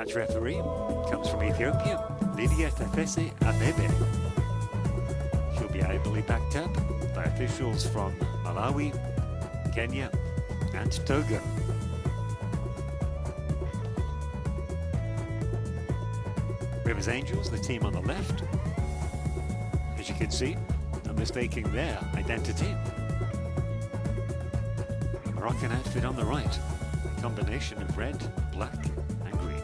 match referee comes from Ethiopia, Lydia Tefese Abebe. She'll be ably backed up by officials from Malawi, Kenya, and Togo. Rivers Angels, the team on the left, as you can see, are mistaking their identity. The Moroccan outfit on the right, a combination of red, black, and green.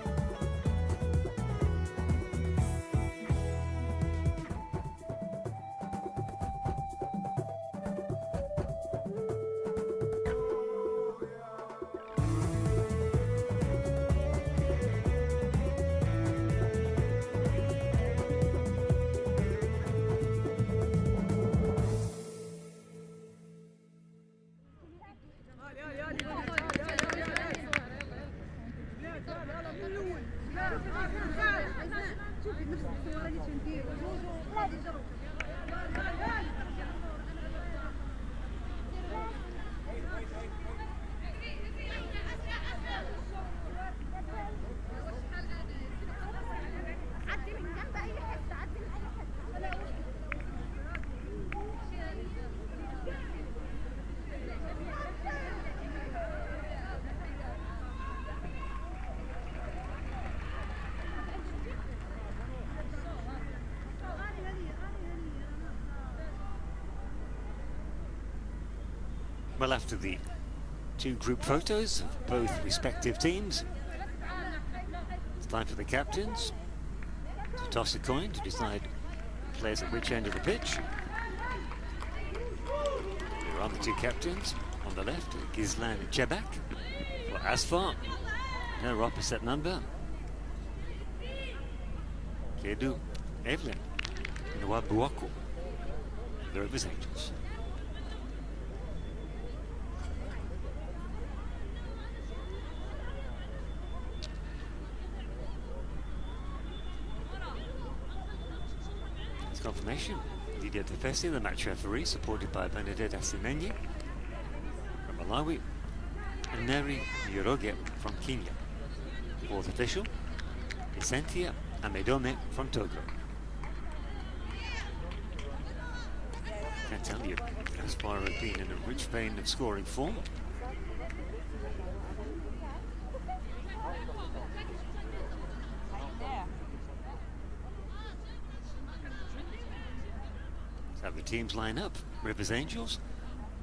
Well, after the two group photos of both respective teams, it's time for the captains to toss a coin to decide who plays at which end of the pitch. Here are the two captains. On the left, Gizlan Chebak for ASFAR, her opposite number, Kedu Evelyn Nwabuoko, the Rivers Angels. Confirmation, Lydia Tefese, the match referee, supported by Benedetta Simenyi from Malawi and Mary Yoroge from Kenya. Fourth official, Cynthia Amedome from Togo. Can't tell you, ASFAR have been in a rich vein of scoring form. How the teams line up. Rivers Angels,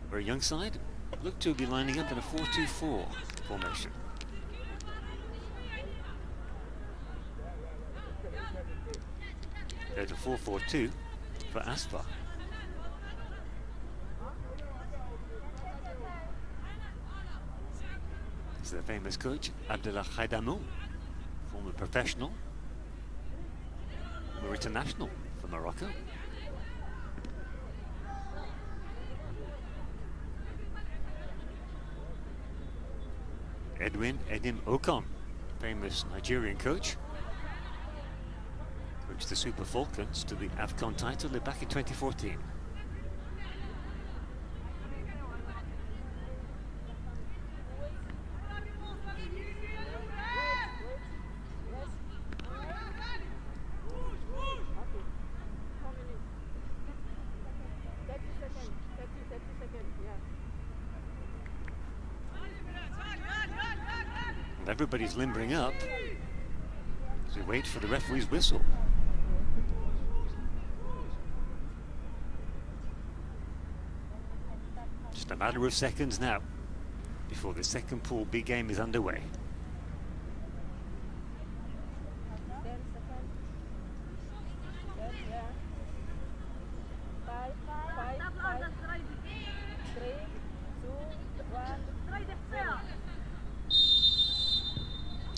very young side, look to be lining up in a 4-2-4 formation. Go to 4-4-2 for ASFAR. This is the famous coach, Abdullah Khaidamou, former professional, former international for Morocco. Edwin Edim Okon, famous Nigerian coach, coached the Super Falcons to the AFCON title back in 2014. Everybody's limbering up as we wait for the referee's whistle. Just a matter of seconds now before the second Pool B game is underway.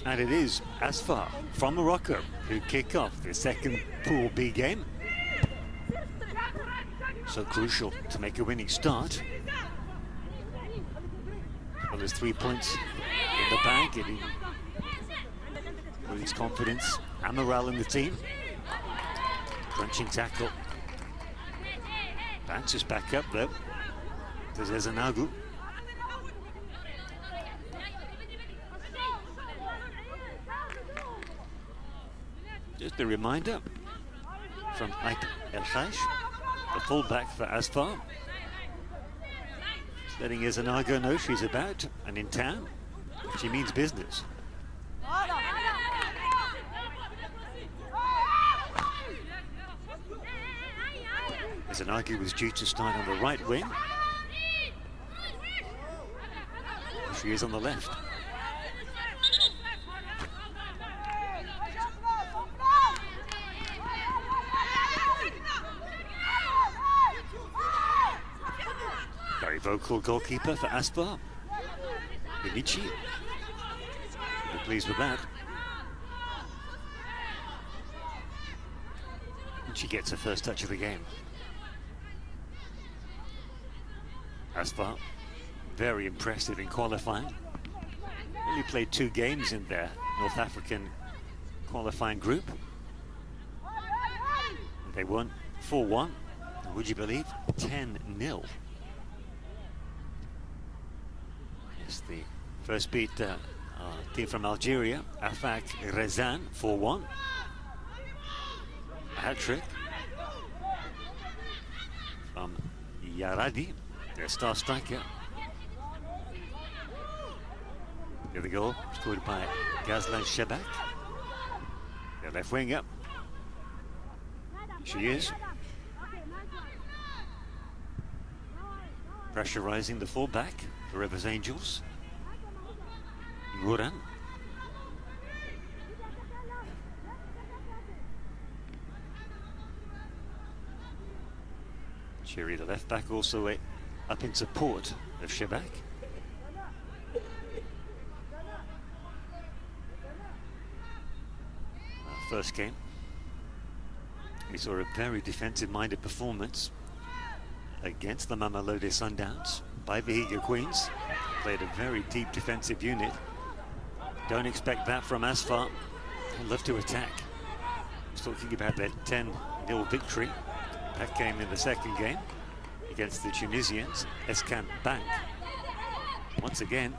And it is ASFAR from Morocco who kick off the second Pool B game. So crucial to make a winning start. Well, there's 3 points in the bag. It breeds confidence and morale in the team. Crunching tackle. Bounces back up though. There's Ezanagu. Just a reminder from Ait El Khaish, the fullback for ASFAR. Just letting Izanaga know she's about and in town. She means business. Izanaga was due to start on the right wing. She is on the left. Very vocal goalkeeper for ASFAR, Benici. We're pleased with that. And she gets her first touch of the game. ASFAR, very impressive in qualifying. Only played 2 games in their North African qualifying group. They won 4-1, and would you believe, 10-0. Yes, the first beat team from Algeria, Afak Rezan, 4-1. A hat-trick from Yaradi, their star striker. The other goal scored by Ghazlan Shebak, their left winger. She is pressurizing the fullback for Rivers Angels, Nguran. Cherry, the left back, also up in support of Shebak. First game, we saw a very defensive-minded performance against the Mamelodi Sundowns by Vihiga Queens. Played a very deep defensive unit. Don't expect that from ASFAR. They love to attack. I was talking about their 10-0 victory. That came in the second game against the Tunisians, Eskan Bank. Once again,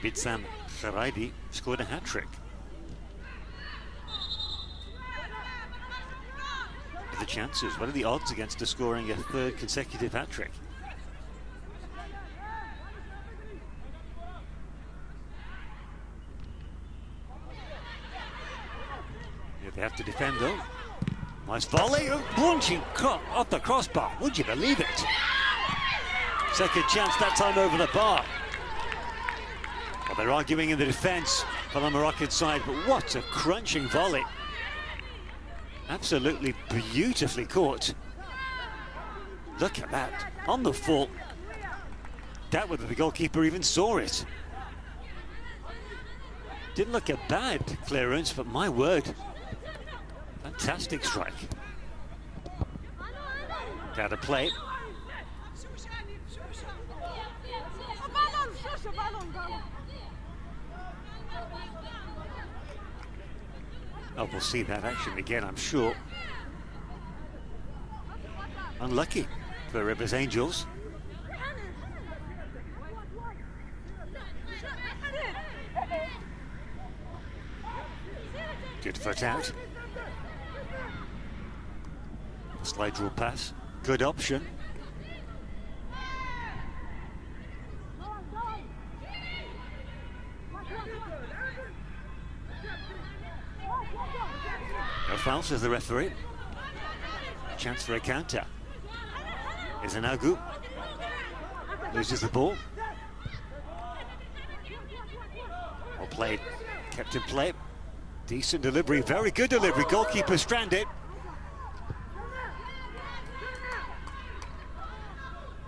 Bitsam Kharaidi scored a hat-trick. The chances, what are the odds against her scoring a 3rd consecutive hat-trick? Yeah, they have to defend though. Nice volley, launching off the crossbar, would you believe it? Second chance, that time over the bar. Well, they're arguing in the defence for the Moroccan side, but what a crunching volley. Absolutely beautifully caught. Look at that, on the full. Doubt whether the goalkeeper even saw it. Didn't look a bad clearance, but my word, fantastic strike. Out of play. Oh, we'll see that action again, I'm sure. Unlucky for Rivers Angels. Good foot out. Slide rule pass. Good option. No foul, says the referee. Chance for a counter. Izanaga loses the ball. Well played, kept in play. Decent delivery, very good delivery. Goalkeeper stranded.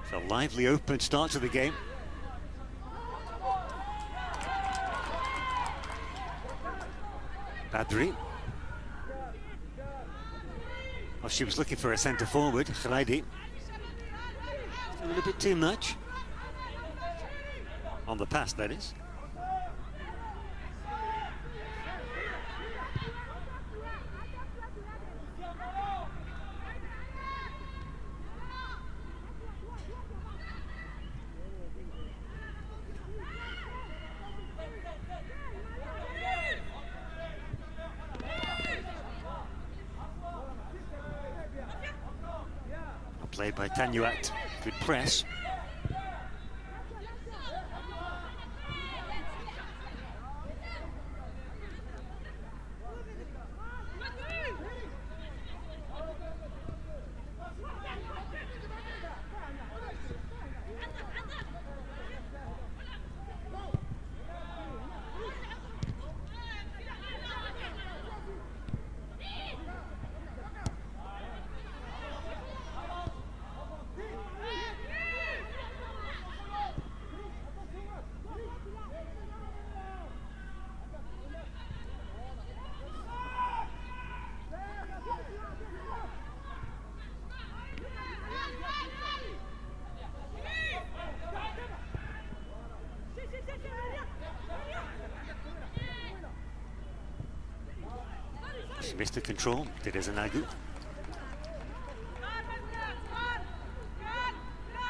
It's a lively open start to the game. Badri. Oh, she was looking for a centre forward, Khraidi. A little bit too much. On the pass, that is. Played by Tanuat, good press. She missed the control, did Ezanagu.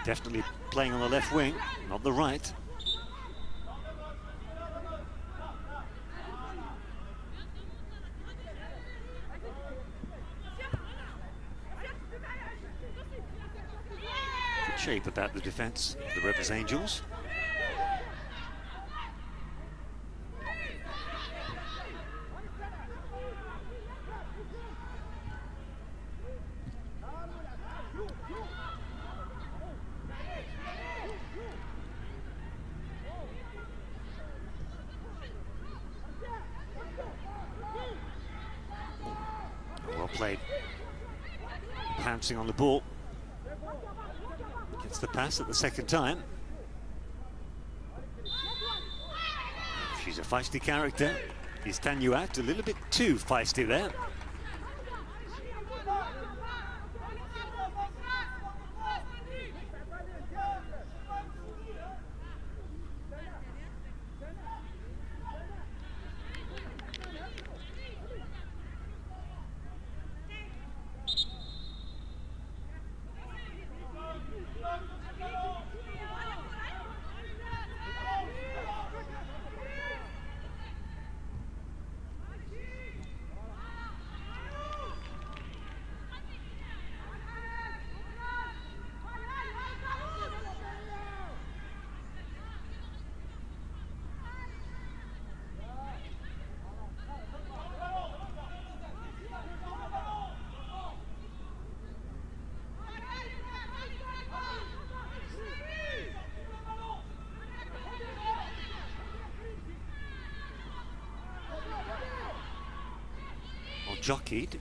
Definitely playing on the left wing, not the right. Good shape about the defence, the Rebels Angels. Well played. Pouncing on the ball. Gets the pass at the second time. She's a feisty character. Is Tanuat a little bit too feisty there? Jockeyed.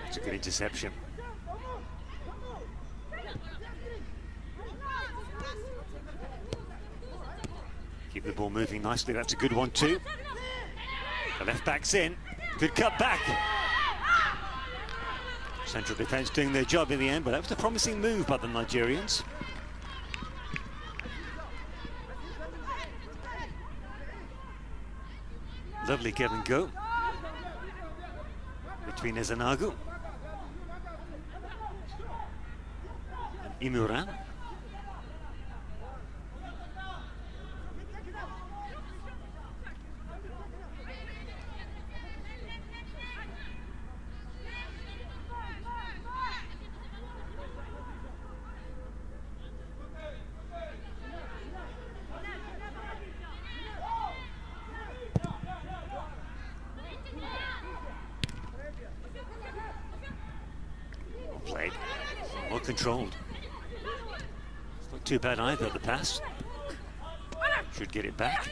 It's a good interception. Keep the ball moving nicely. That's a good one too. The left back's in. Good cut back. Central defence doing their job in the end, but that was a promising move by the Nigerians. Lovely give and go between Ezanagu and Imuran. Played, well controlled. It's not too bad either, the pass. Should get it back.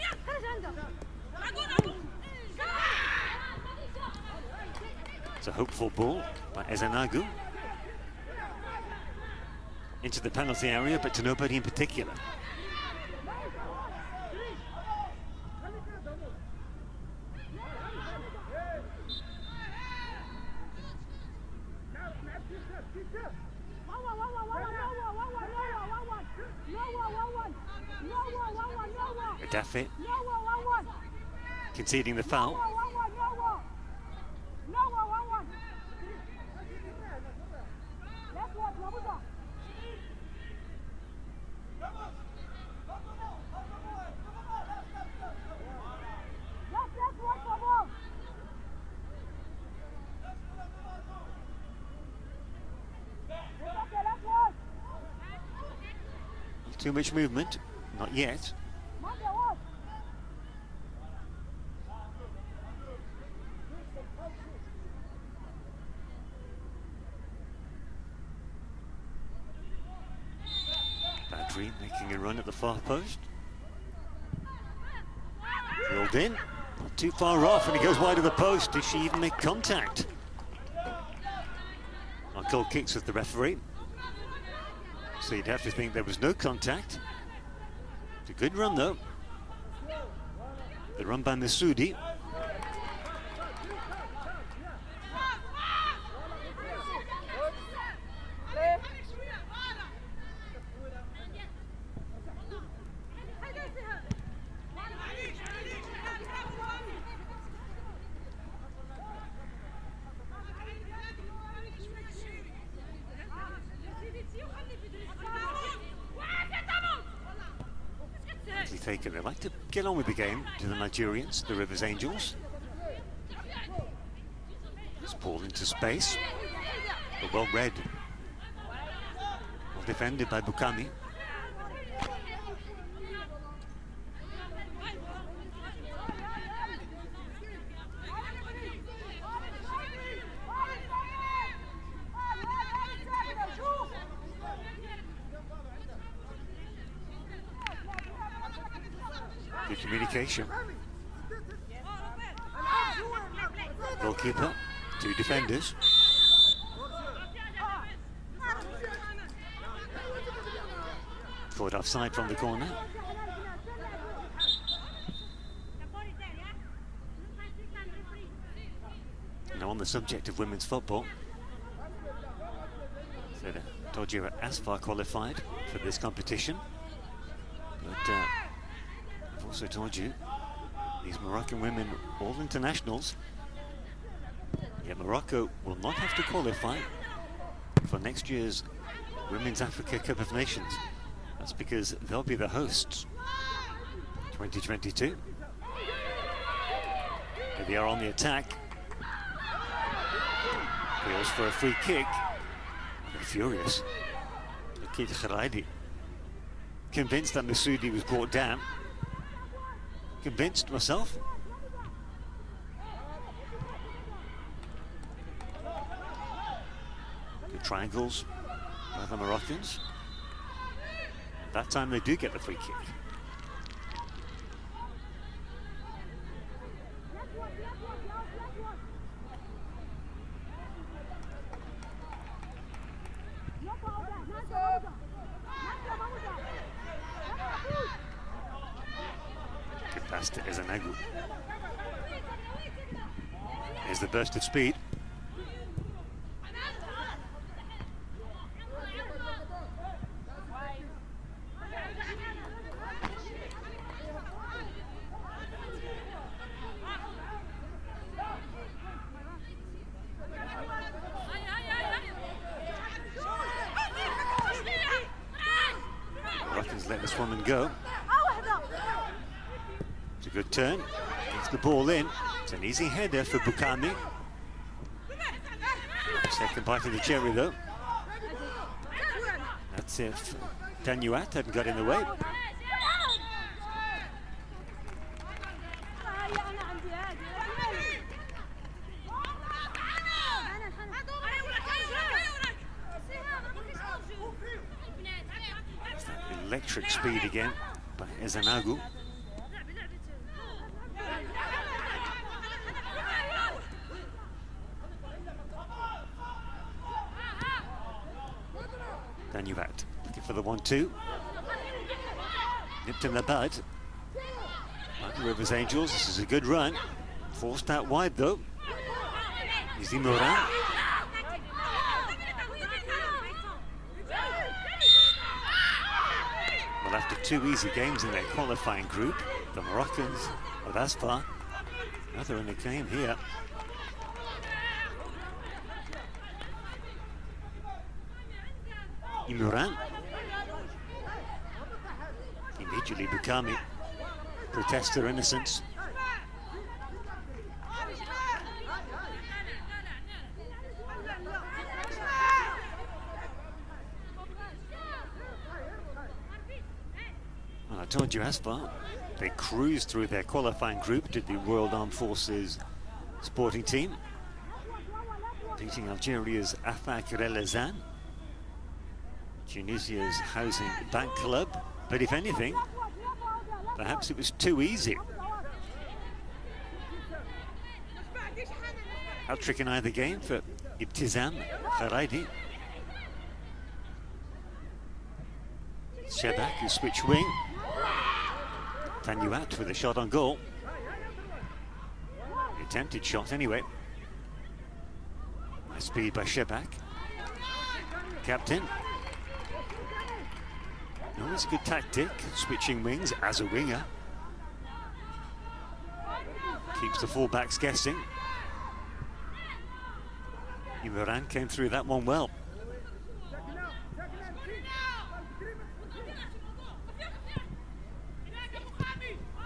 It's a hopeful ball by Ezanagu. Into the penalty area, but to nobody in particular. Daffy conceding the foul. Too much movement? Not yet. Badri making a run at the far post. Drilled in. Not too far off, and he goes wide of the post. Did she even make contact? Our goal kicks with the referee. So you'd have to think there was no contact. It's a good run though. The run by Masoudi. Taken. They like to get on with the game to the Nigerians, the Rivers Angels. It's ball into space, but well read. Well defended by Bukami. Good communication. Goalkeeper, two defenders. Caught offside from the corner. Now on the subject of women's football, so I told you ASFAR qualified for this competition, but I've also told you these Moroccan women, all internationals, yet Morocco will not have to qualify for next year's Women's Africa Cup of Nations. That's because they'll be the hosts 2022. Here they are on the attack. Goes for a free kick. They're furious. Kate Kharaidi, convinced that Masoudi was brought down. Convinced myself. Good triangles by the Moroccans. That time they do get the free kick. Past it as an angle. Here's the burst of speed. Moroccans let this woman go. It's a good turn, gets the ball in. It's an easy header for Bukami. Second bite of the cherry though. That's if Danuat hadn't got in the way. It's that electric speed again by Ezanagu. Danuat looking for the 1-2. Nipped in the bud. Like the Rivers Angels, this is a good run. Forced out wide though. Easy Moran. Well, after two easy games in their qualifying group, the Moroccans of ASFAR, now they're in the game here. Imran. Immediately Bukami protests their innocence. I told you ASFAR, they cruised through their qualifying group to the World Armed Forces sporting team, beating Algeria's AFA Kirelezan, Tunisia's Housing Bank Club, but if anything, perhaps it was too easy. Hat-trick in either game for Ibtizam Kharaidi. Shebak, who switched wing. Tanuat with a shot on goal. The attempted shot anyway. Nice speed by Shebak. Captain. Always a good tactic, switching wings as a winger. Keeps the fullbacks guessing. Imran came through that one well.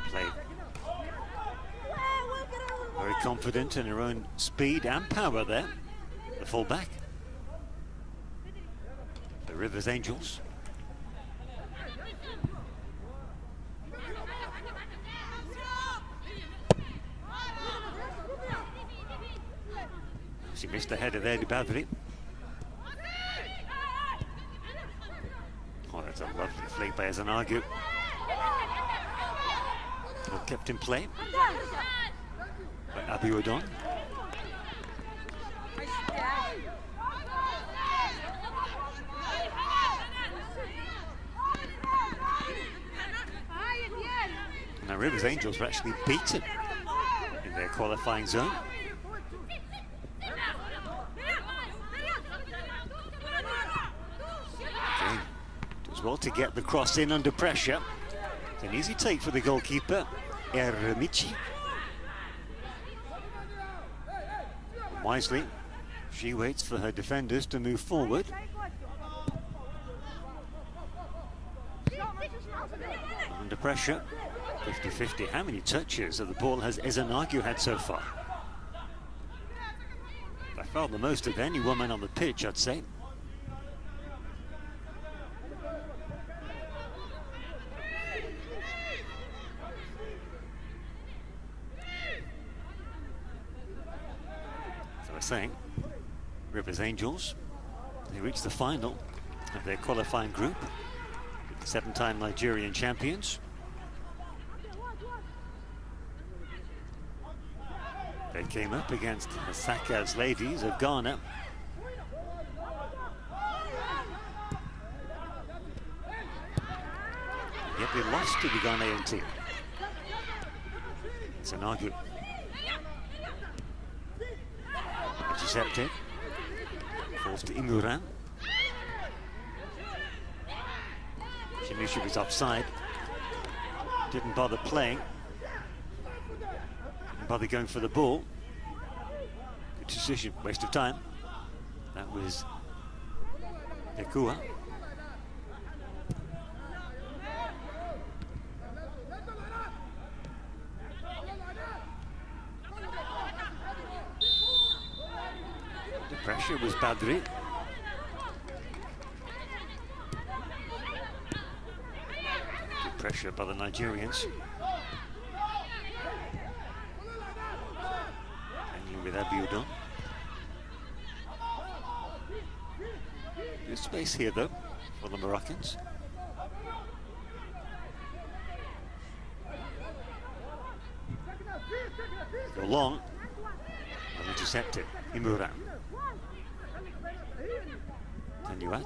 Play. Very confident in her own speed and power there, the fullback. The Rivers Angels. She missed the header there to Badri. Oh, that's a lovely flick by Ezanagu. Well kept in play by Abiodun. Now Rivers Angels were actually beaten in their qualifying zone. Well, to get the cross in under pressure. It's an easy take for the goalkeeper, Ermici. Wisely, she waits for her defenders to move forward. Under pressure, 50-50. How many touches of the ball has Ezanagu had so far? I felt the most of any woman on the pitch, I'd say. Saying Rivers Angels, they reached the final of their qualifying group, the 7-time Nigerian champions. They came up against the Sakaz ladies of Ghana. Yet they lost to the Ghanaian team. It's an argument. Intercepted. Forced to Imuran. She knew she was offside. Didn't bother playing. Didn't bother going for the ball. Good decision, waste of time. That was Ekua. Pressure was Badri. Good pressure by the Nigerians. Hanging with Abiodun. Good space here though for the Moroccans. Go long. And intercepted. Imuran. Tanuat.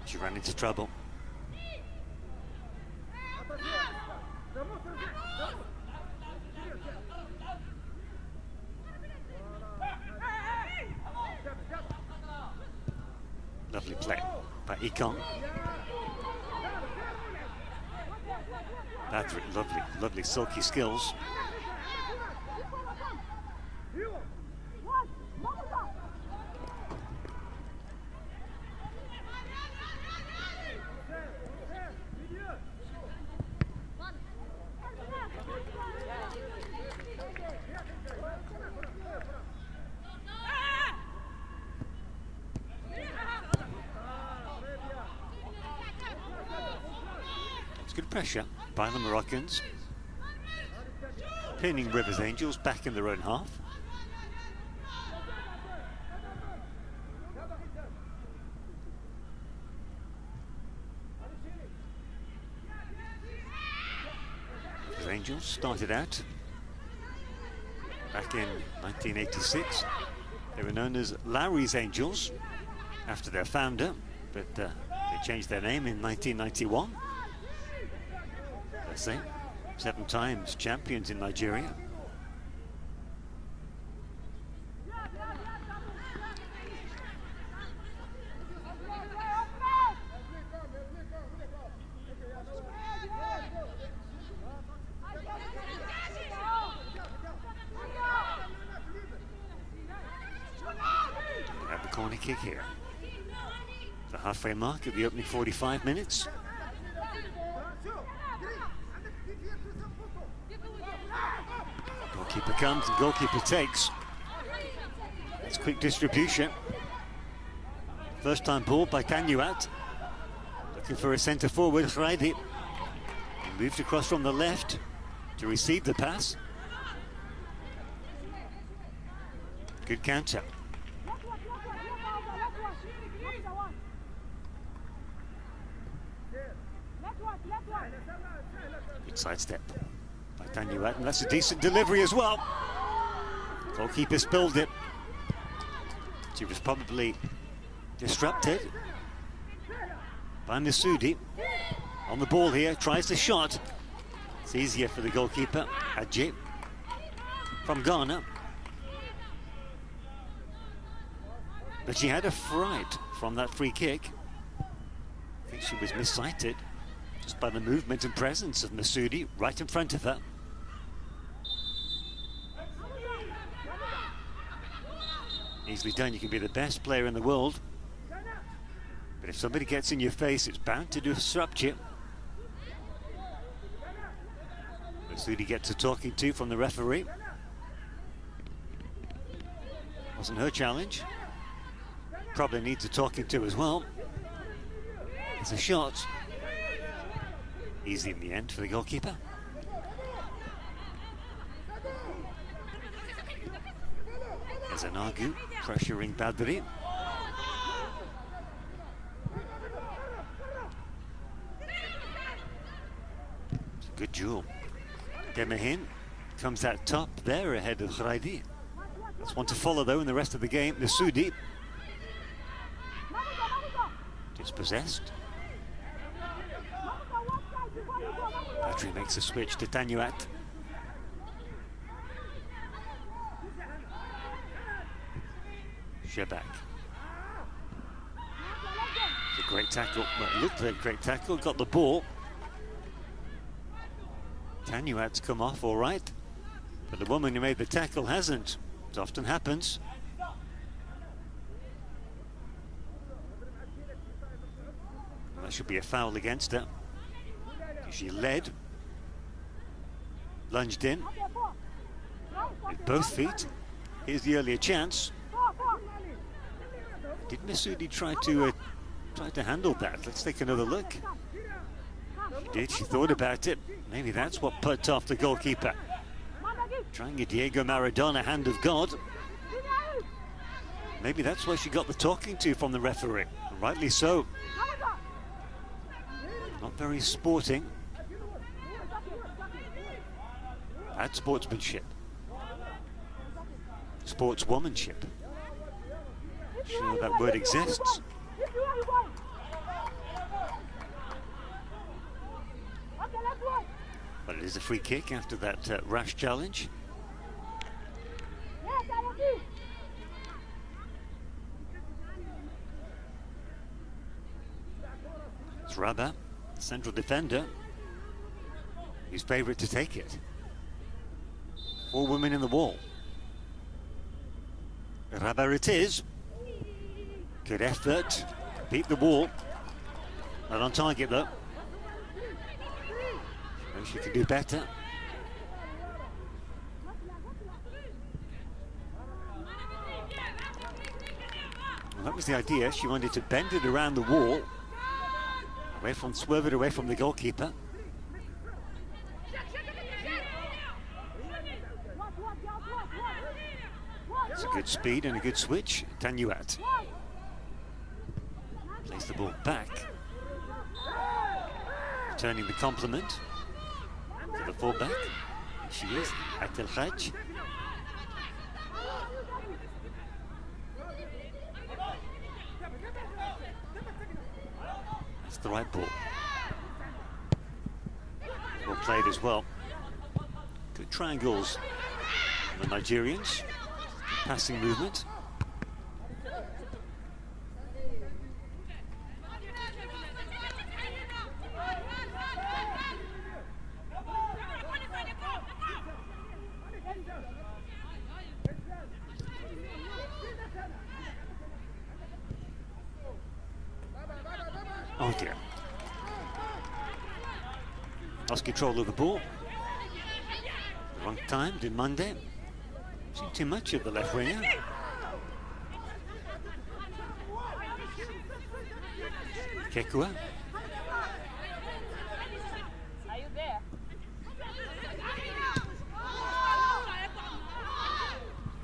She ran into trouble. Lovely play by Ikon. That's lovely, lovely silky skills. pressure by the Moroccans, pinning Rivers Angels back in their own half. Rivers Angels started out back in 1986. They were known as Lowry's Angels after their founder, but they changed their name in 1991. Let's say 7 times champions in Nigeria. Corner kick here. The halfway mark of the opening 45 minutes. Goalkeeper comes and goalkeeper takes. It's quick distribution. First time ball by Tanuat. Looking for a centre forward, Khraidi. Moved across from the left to receive the pass. Good counter. Good sidestep by Tanuat, and that's a decent delivery as well. Goalkeeper spilled it. She was probably disrupted by Masudi. On the ball here, tries the shot. It's easier for the goalkeeper, Hadji, from Ghana. But she had a fright from that free kick. I think she was missighted just by the movement and presence of Masudi right in front of her. Easily done. You can be the best player in the world, but if somebody gets in your face, it's bound to disrupt you. Masudi gets a talking to from the referee. Wasn't her challenge. Probably needs a talking to as well. It's a shot. Easy in the end for the goalkeeper. There's Anagu pressuring Badri. It's a good duel. Demahin comes out top there ahead of Khraidi. That's one to follow though in the rest of the game. Masudi. Dispossessed. Badri makes a switch to Tanuat. Shebak. It's a great tackle. Well, it looked like a great tackle. Got the ball. Tanuat's come off all right, but the woman who made the tackle hasn't. It often happens. That should be a foul against her. She led, lunged in with both feet. Here's the earlier chance. Did Masudi try to handle that? Let's take another look. She did. She thought about it. Maybe that's what put off the goalkeeper. Trying a Diego Maradona hand of God. Maybe that's why she got the talking to from the referee. And rightly so. Not very sporting. Bad sportsmanship. Sportswomanship. Sure that word exists. But it is a free kick after that rash challenge. It's Rabah, central defender, who's favourite to take it. 4 women in the wall. Rabah it is. Good effort. Beat the wall. Not on target though. Knows she can do better. Well, that was the idea. She wanted to bend it around the wall, swerve it away from the goalkeeper. Good speed and a good switch. Tanuat plays the ball back, returning the compliment to the fullback. She is Atel Haj. That's the right ball. Well played as well. Good triangles for the Nigerians. Good passing movement. Oh dear. Lost control of the ball. Wrong time, did Monday. Seen too much of the left winger. Kekua. Are you there?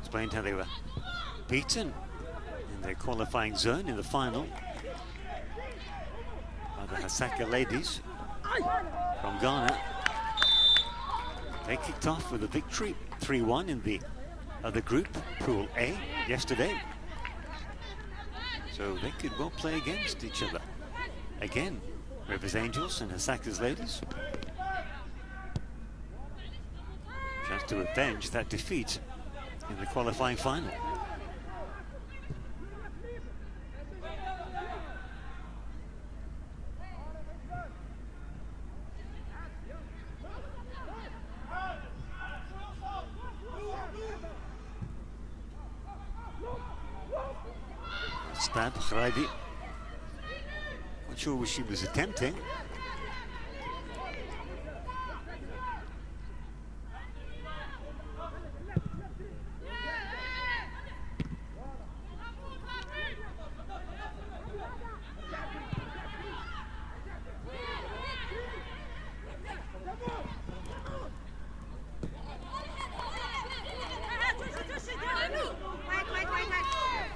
Explained how they were beaten in their qualifying zone in the final by the Hasaka ladies from Ghana. They kicked off with a victory, 3-1 in the other group, Pool A, yesterday. So they could well play against each other again, Rivers Angels and Hasaka's ladies. Chance to avenge that defeat in the qualifying final. Stab, Khraibi. Not sure what she was attempting.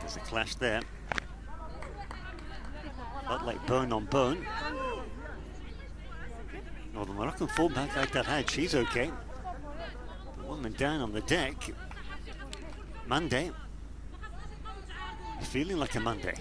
There's a clash there. Not like bone on bone. Well, the Moroccan fullback, Atel Haj, she's okay. The woman down on the deck. Monday. Feeling like a Monday.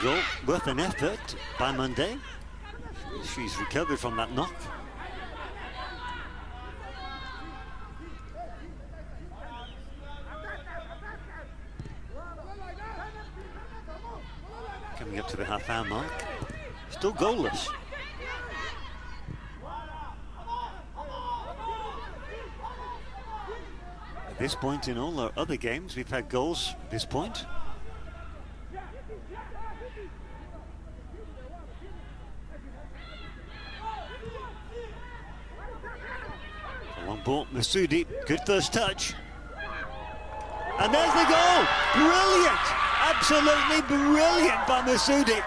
Goal, worth an effort by Monday. She's recovered from that knock. Coming up to the half-hour mark. Still goalless. At this point in all our other games, we've had goals at this point. Long ball, Masoudi, good first touch. And there's the goal! Brilliant! Absolutely brilliant by Masoudi.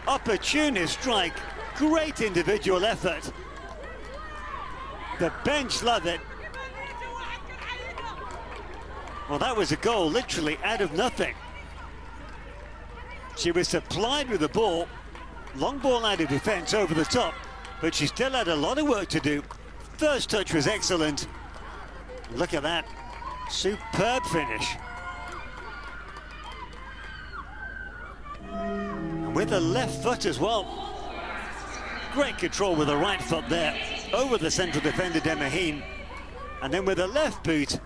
Opportunist strike, great individual effort. The bench love it. Well, that was a goal literally out of nothing. She was supplied with the ball, long ball out of defence over the top, but she still had a lot of work to do. First touch was excellent. Look at that. Superb finish. And with the left foot as well. Great control with the right foot there. Over the central defender, Demahine. And then with the left boot.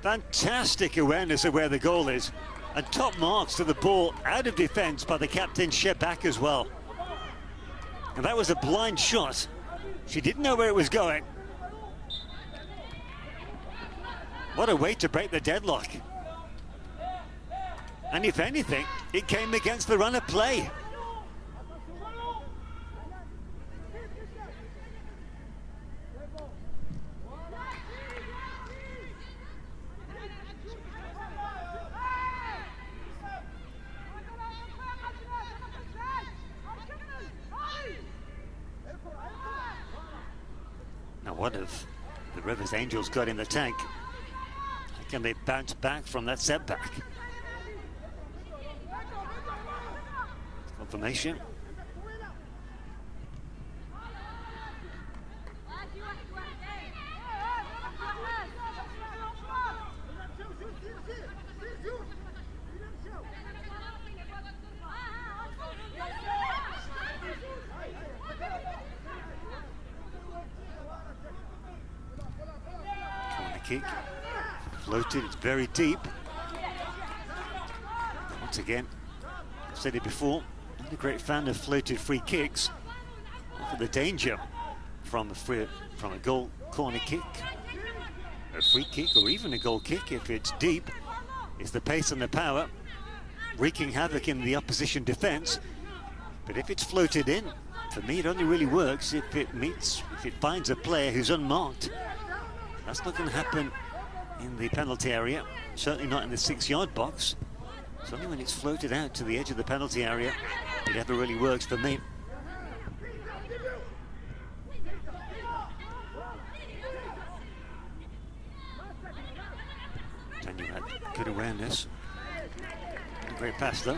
Fantastic awareness of where the goal is. And top marks to the ball out of defence by the captain, Shebak, as well. And that was a blind shot. She didn't know where it was going. What a way to break the deadlock. And if anything, it came against the run of play. What have the Rivers Angels got in the tank? How can they bounce back from that setback? Confirmation. Kick, floated, it's very deep. Once again, I've said it before, I'm a great fan of floated free kicks. For the danger from a goal corner kick, a free kick, or even a goal kick if it's deep, is the pace and the power, wreaking havoc in the opposition defence. But if it's floated in, for me it only really works if it finds a player who's unmarked. That's not going to happen in the penalty area, certainly not in the 6-yard box. It's only when it's floated out to the edge of the penalty area it ever really works for me. Tanya had good awareness. A great pass though.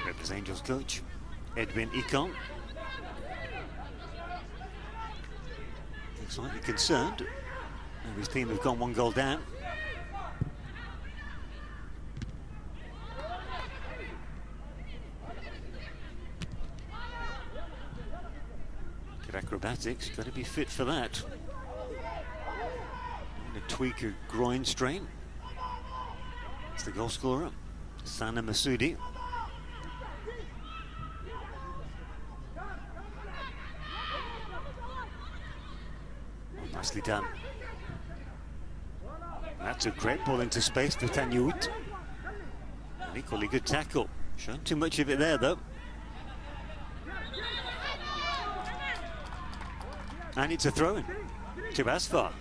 Rivers Angels coach Edwin Icon slightly concerned, and his team have gone 1 goal down. Good acrobatics, got to be fit for that. And a tweak a groin strain. It's the goal scorer, Sana Masoudi. Nicely done. That's a great ball into space for Tanyut. An equally good tackle. Showing too much of it there though. And it's a throw-in to ASFAR.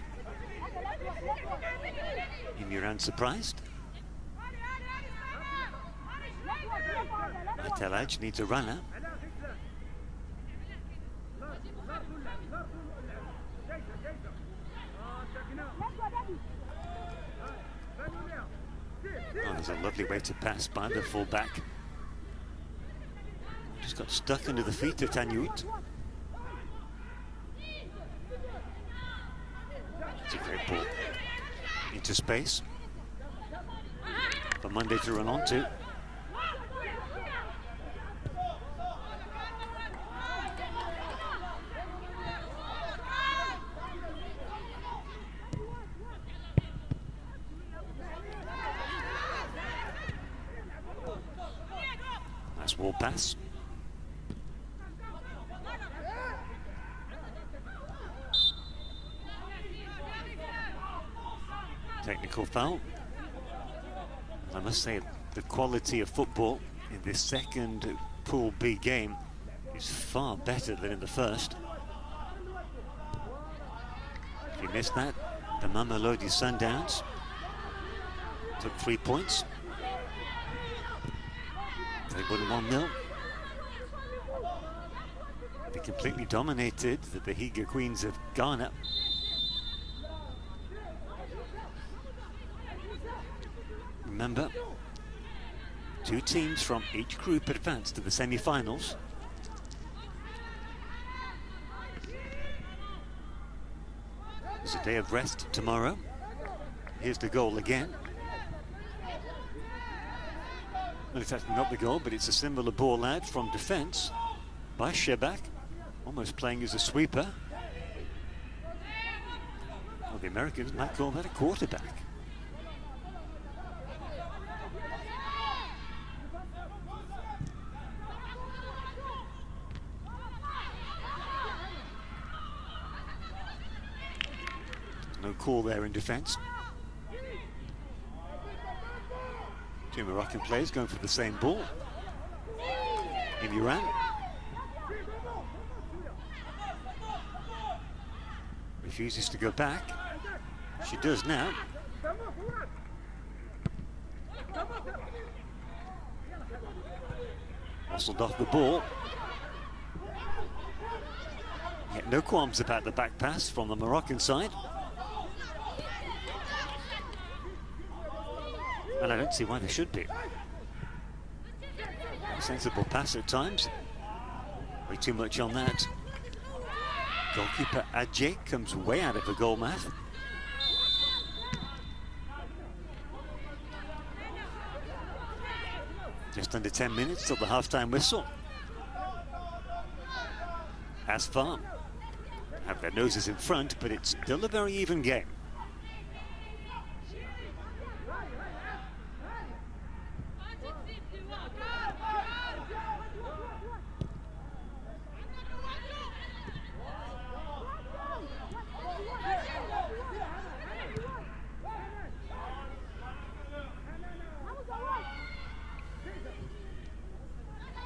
Imran surprised. Telaj needs a runner. Oh, there's a lovely way to pass by the fullback. Just got stuck under the feet of Tanyut. It's a great ball into space for Monday to run onto. Nice wall pass. Technical foul. I must say the quality of football in this second Pool B game is far better than in the first. If you missed that, the Mamelodi Sundowns took 3 points. They won 1-0. They completely dominated the Vihiga Queens of Ghana. Remember, 2 teams from each group advanced to the semi-finals. It's a day of rest tomorrow. Here's the goal again. Well, it's actually not the goal, but it's a similar ball out from defence by Shebak, almost playing as a sweeper. Well, the Americans might call that a quarterback. No call there in defence. Two Moroccan players going for the same ball. In Iran. Refuses to go back. She does now. Muscled off the ball. Yet no qualms about the back pass from the Moroccan side. And I don't see why there should be. A sensible pass at times. Way too much on that. Goalkeeper Adje comes way out of the goal math. Just under 10 minutes till the half-time whistle. ASFAR have their noses in front, but it's still a very even game.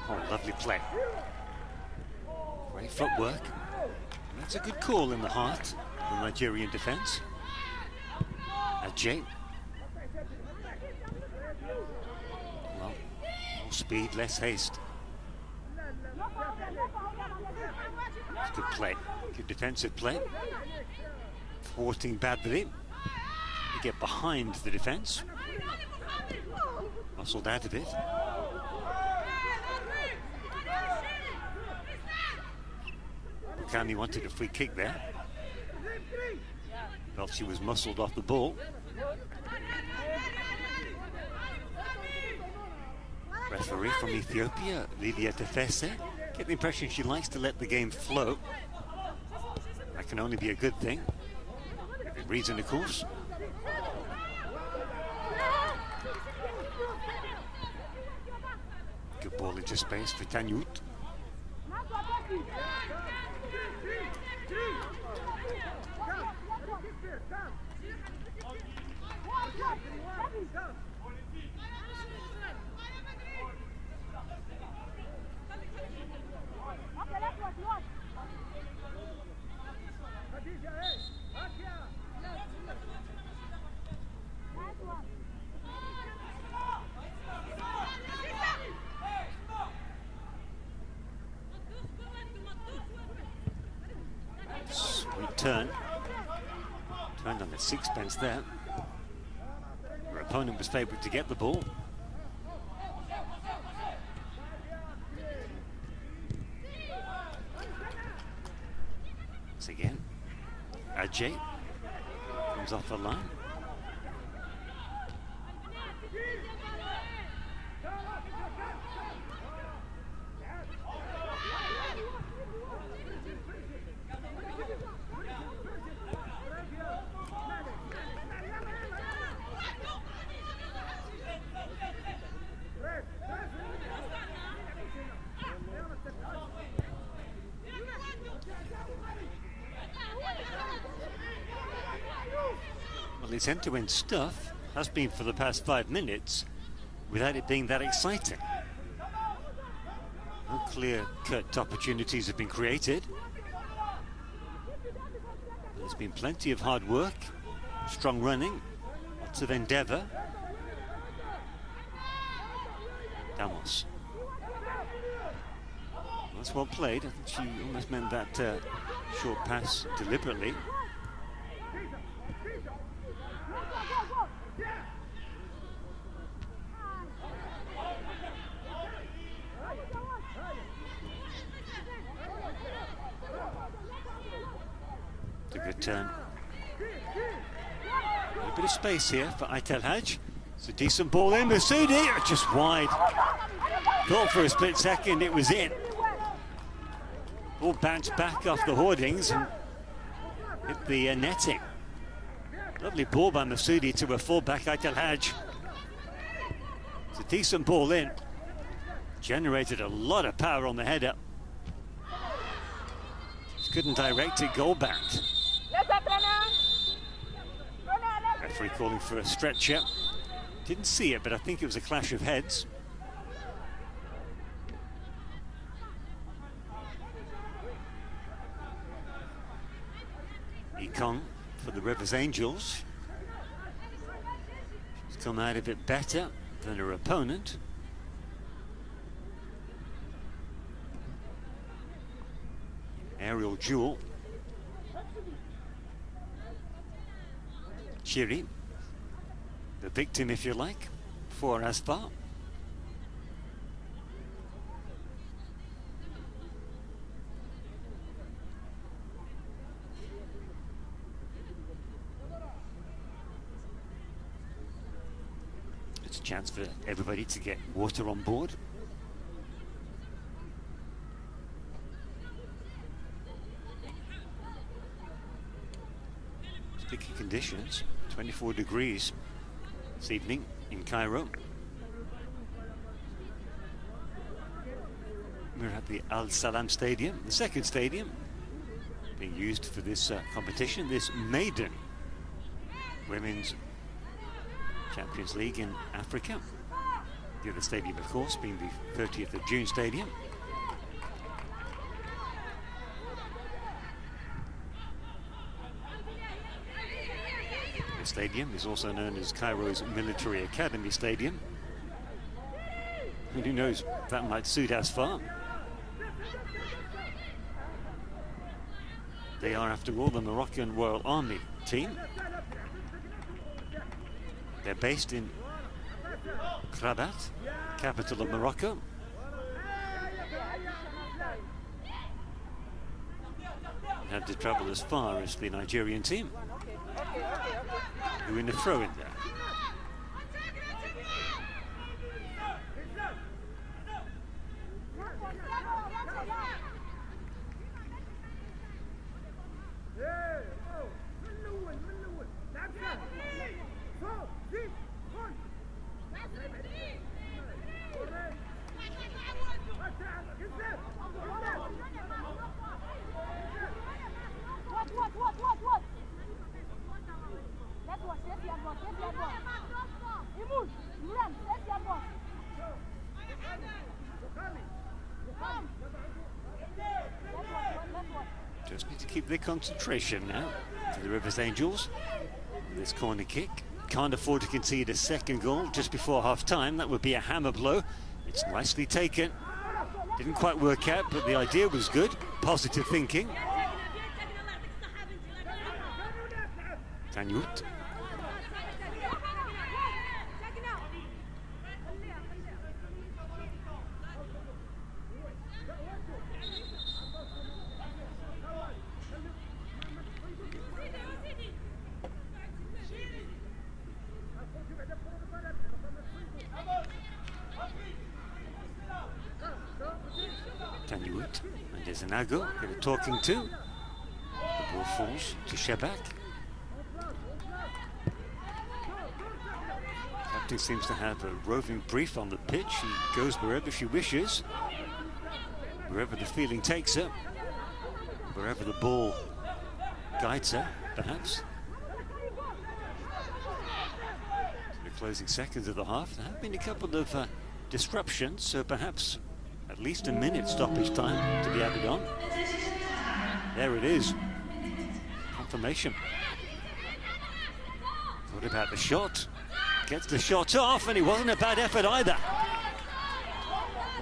Oh, lovely play. Great footwork. That's a good call in the heart of the Nigerian defence. Adje. Well, more speed, less haste. It's good play, good defensive play. Thwarting Badri. You get behind the defence. Muscled out of it. Kani wanted a free kick there. Felt she was muscled off the ball. Referee from Ethiopia, Lydia Tefese. Get the impression she likes to let the game flow. That can only be a good thing. Within reason, of course. Good ball into space for Tanyut. Sweet turn. Turned on the sixpence there. Her opponent was favoured to get the ball. Once again, Adje comes off the line. Well, its end-to-end stuff has been for the past 5 minutes without it being that exciting. No clear-cut opportunities have been created. There's been plenty of hard work, strong running, lots of endeavour. Damos. That's well played. I think she almost meant that short pass deliberately. It's a good turn. A bit of space here for Aitel Haj. It's a decent ball in. Masoudi just wide. Thought for a split second it was in. Ball bounced back off the hoardings and hit the netting. Lovely ball by Masoudi to a fullback, Aitel Haj. It's a decent ball in. Generated a lot of power on the header. Just couldn't direct it, goal bound. Referee calling for a stretcher. Didn't see it, but I think it was a clash of heads. Ikong for the Rivers Angels. She's come out of it better than her opponent. Aerial duel. Chiri, the victim, if you like, for ASFAR. It's a chance for everybody to get water on board. Sticky conditions, 24 degrees this evening in Cairo. We're at the Al Salam Stadium, the second stadium being used for this competition, this maiden Women's Champions League in Africa. The other stadium, of course, being the 30th of June Stadium. The stadium is also known as Cairo's Military Academy Stadium. And who knows, that might suit ASFAR. They are, after all, the Moroccan Royal Army team. They're based in Rabat, capital of Morocco. Had to travel as far as the Nigerian team, who in the throw-in there. Just need to keep their concentration now to the Rivers Angels. This corner kick. Can't afford to concede a second goal just before half-time. That would be a hammer blow. It's nicely taken. Didn't quite work out, but the idea was good. Positive thinking. Tanyut. Tanyut. And there's Anago, get a talking to. The ball falls to Shebak. Captain seems to have a roving brief on the pitch. She goes wherever she wishes, wherever the feeling takes her, wherever the ball guides her, perhaps. In the closing seconds of the half, there have been a couple of disruptions, so perhaps at least a minute stoppage time to be added on. There it is. Confirmation. What about the shot? Gets the shot off, and it wasn't a bad effort either.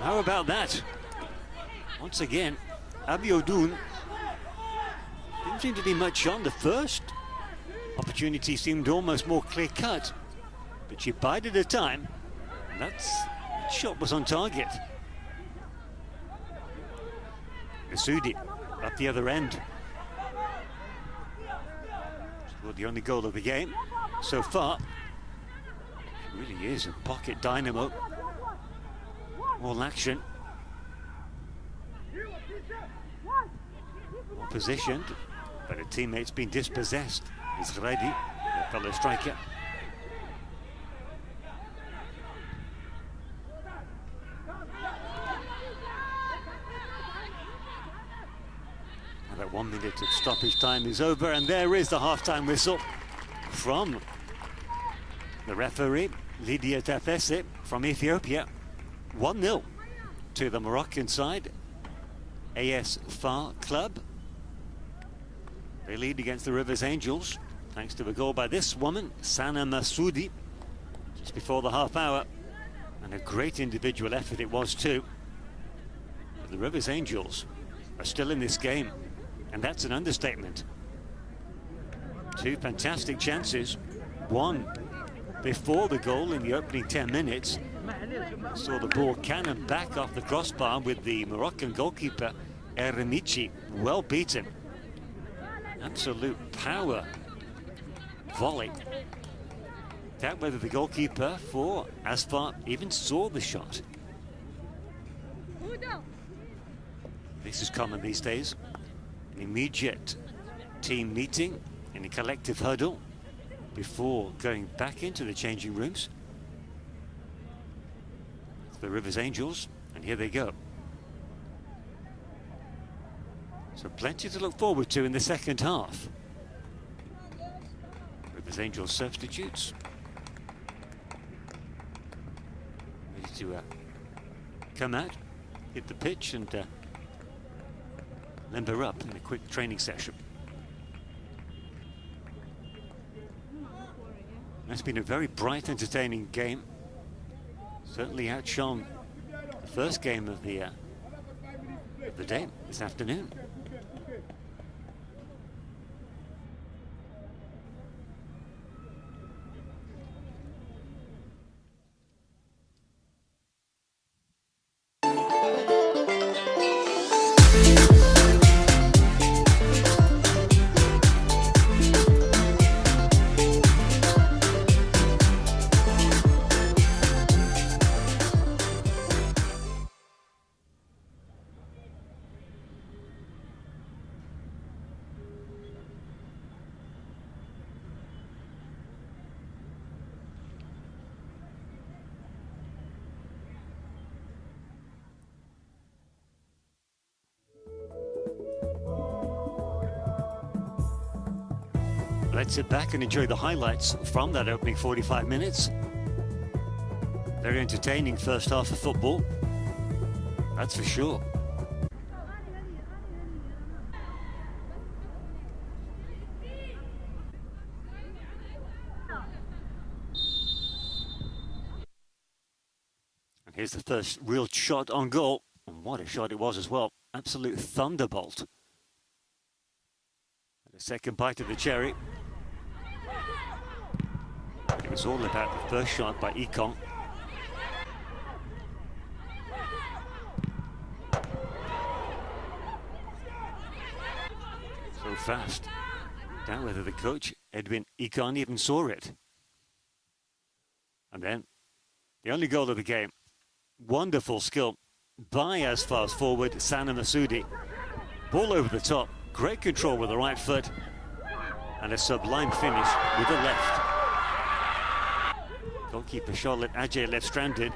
How about that? Once again, Abiodun didn't seem to be much on. The first opportunity seemed almost more clear-cut, but she bided her time, and that shot was on target. Masudi up the other end. Scored the only goal of the game so far. She really is a pocket dynamo. All action. Well positioned, but her teammate's been dispossessed. Is ready, her fellow striker. That 1 minute of stoppage time is over, and there is the half-time whistle from The referee, Lydia Tafese from Ethiopia, 1-0 to the Moroccan side. ASFAR club. They lead against the Rivers Angels, thanks to a goal by this woman, Sana Masoudi, just before the half hour. And a great individual effort it was too. But the Rivers Angels are still in this game, and that's an understatement. Two fantastic chances, one before the goal in the opening 10 minutes. Saw the ball cannon back off the crossbar with the Moroccan goalkeeper Eremici well beaten. Absolute power volley. Doubt whether the goalkeeper for ASFAR even saw the shot. This is common these days. An immediate team meeting in a collective huddle before going back into the changing rooms. It's the Rivers Angels, and here they go. So plenty to look forward to in the second half. Rivers Angels substitutes. Ready to come out, hit the pitch and limber up in a quick training session. It's been a very bright, entertaining game. Certainly outshone the first game of the day this afternoon. Let's sit back and enjoy the highlights from that opening 45 minutes. Very entertaining first half of football, that's for sure. And here's the first real shot on goal. And what a shot it was as well. Absolute thunderbolt. And a second bite of the cherry. It was all about the first shot by Ikon. So fast. Doubt whether the coach, Edwin Ikon, even saw it. And then, the only goal of the game. Wonderful skill by ASFAR's forward, Sana Masoudi. Ball over the top, great control with the right foot, and a sublime finish with the left. Goalkeeper Charlotte Ajay left stranded.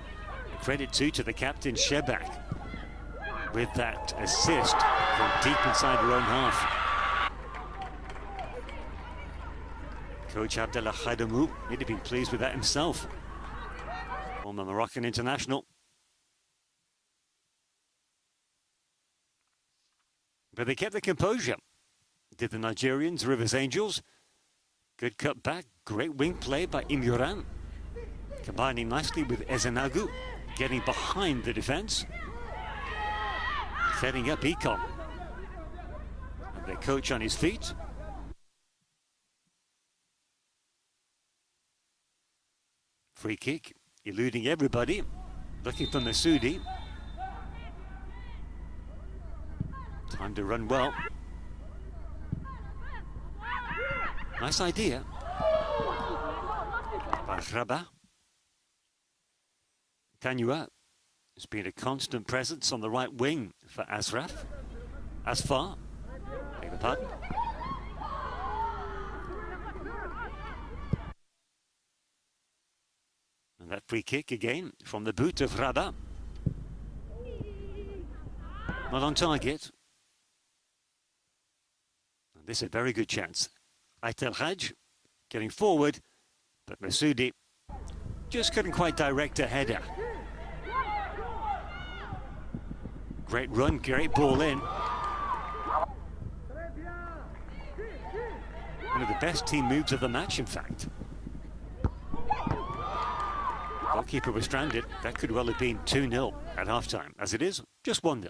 Credit too to the captain Shebak with that assist from deep inside her own half. Coach Abdallah Khadamou he'd have been pleased with that himself. Former Moroccan international. But they kept the composure. Did the Nigerians, Rivers Angels. Good cut back, great wing play by Imran. Combining nicely with Ezenagu, getting behind the defence. Setting up Ikon. And their coach on his feet. Free kick, eluding everybody. Looking for Masoudi. Time to run well. Nice idea. By Rabah. Tanua has been a constant presence on the right wing for ASFAR. Beg the pardon. And that free kick again from the boot of Rabah. Not on target. And this is a very good chance. Aitel Haj getting forward, but Masoudi Just couldn't quite direct a header. Great run, great ball in. One of the best team moves of the match, in fact. Goalkeeper was stranded. That could well have been 2-0 at half-time. As it is, just 1-0.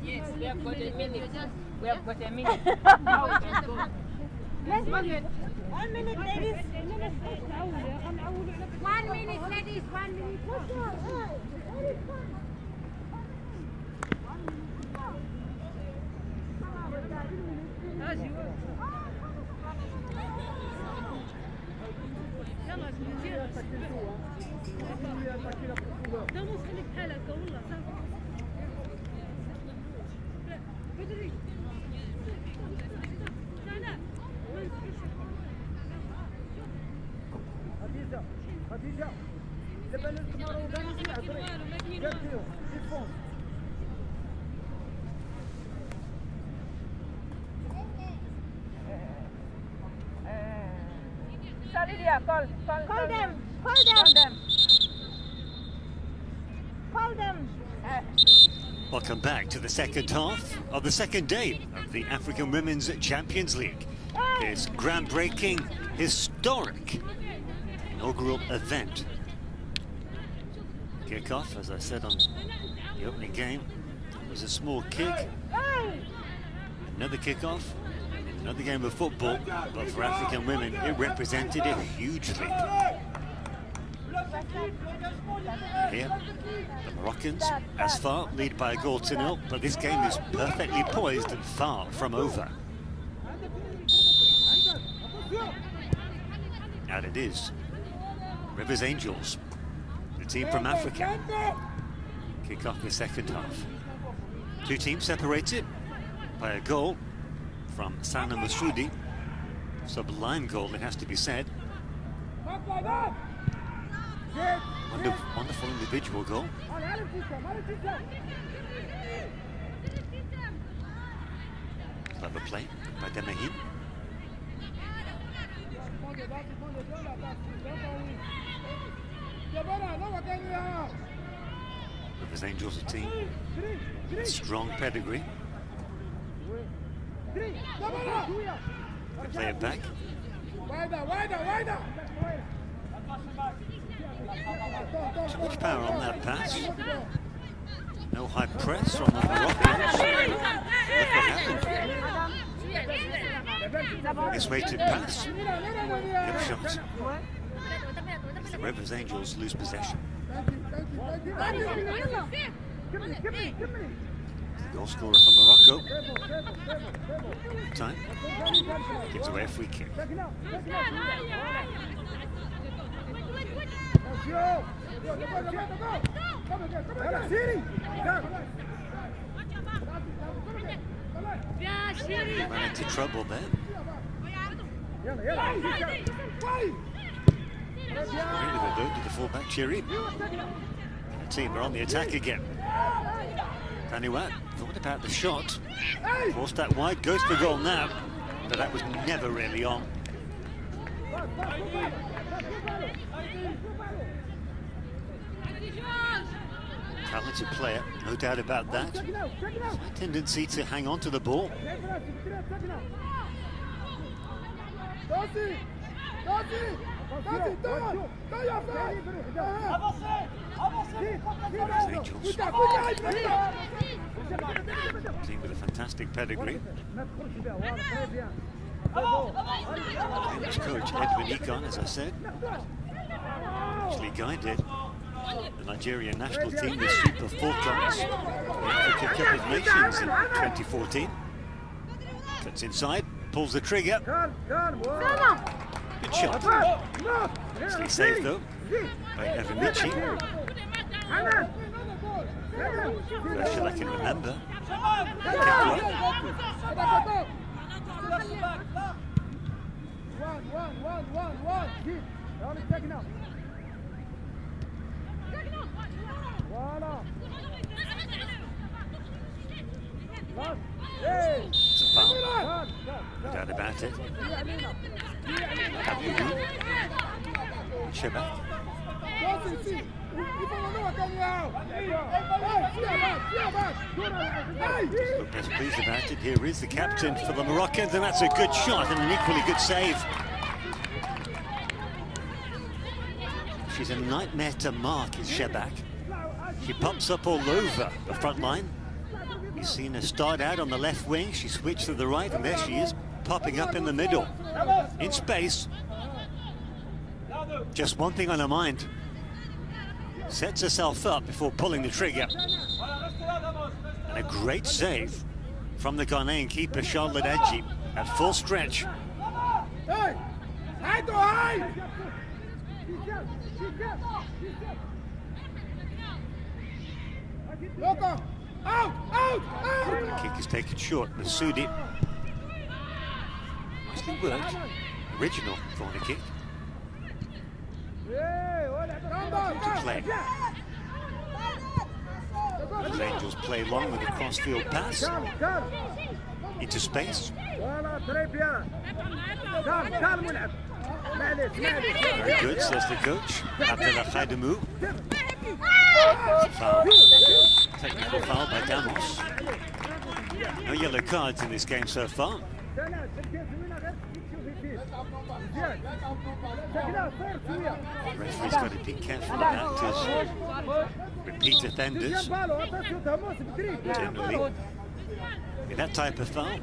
Yes, we have got a minute. We have got a minute. Yes, 1 minute. 1 minute, ladies. 1 minute, ladies. 1 minute. Salidia, call them. Call them. Welcome back to the second half of the second day of the African Women's Champions League. This groundbreaking, historic inaugural event. Kick-off, as I said on the opening game, was a small kick. Another kick-off, another game of football, but for African women, it represented a huge leap. Here, the Moroccans, ASFAR, lead by a goal to 0, but this game is perfectly poised and far from over. And it is Rivers Angels, the team from Africa, kick off the second half. Two teams separated by a goal from Sana Masudi. Sublime goal, it has to be said. Wonderful individual goal. Clever play by Demahin. Rivers Angels, a team with strong pedigree. They play it back. Too much power on that pass. No high press from the Moroccans. Look what happened. Misweighted pass. Hip shot. The Rivers Angels lose possession. The goal scorer from Morocco. Time. Gives away a free kick. Ran into trouble there. To the fullback, Chiri. The team are on the attack again. Tanuat thought about the shot. Forced that wide, goes for goal now. But that was never really on. Talented player, no doubt about that. High tendency to hang on to the ball. Angels. Team with a fantastic pedigree. Famous coach Edwin Ikon, as I said, actually guided the Nigerian national team with Super Falcons in the Africa Cup of Nations in 2014. Cuts inside, pulls the trigger. Good shot. Nicely saved though by Evamichi. First shot I can remember. It's a foul. No doubt about it. Shebak. Look best pleased about it. Here is the captain for the Moroccans, and that's a good shot and an equally good save. She's a nightmare to mark, is Shebak. She pops up all over the front line. You've seen her start out on the left wing. She switched to the right, and there she is, popping up in the middle. In space. Just one thing on her mind. Sets herself up before pulling the trigger. And a great save from the Ghanaian keeper, Charlotte Adji, at full stretch. The kick is taken short. Masudi. Nicely worked. Original corner kick. To play. The Angels play long with a cross-field pass into space. Very good, says the coach, Abdullah Khadimou. Foul. Technical foul by Damos. No yellow cards in this game so far. Referee's got to be careful about his repeat offenders. Generally, with that type of foul,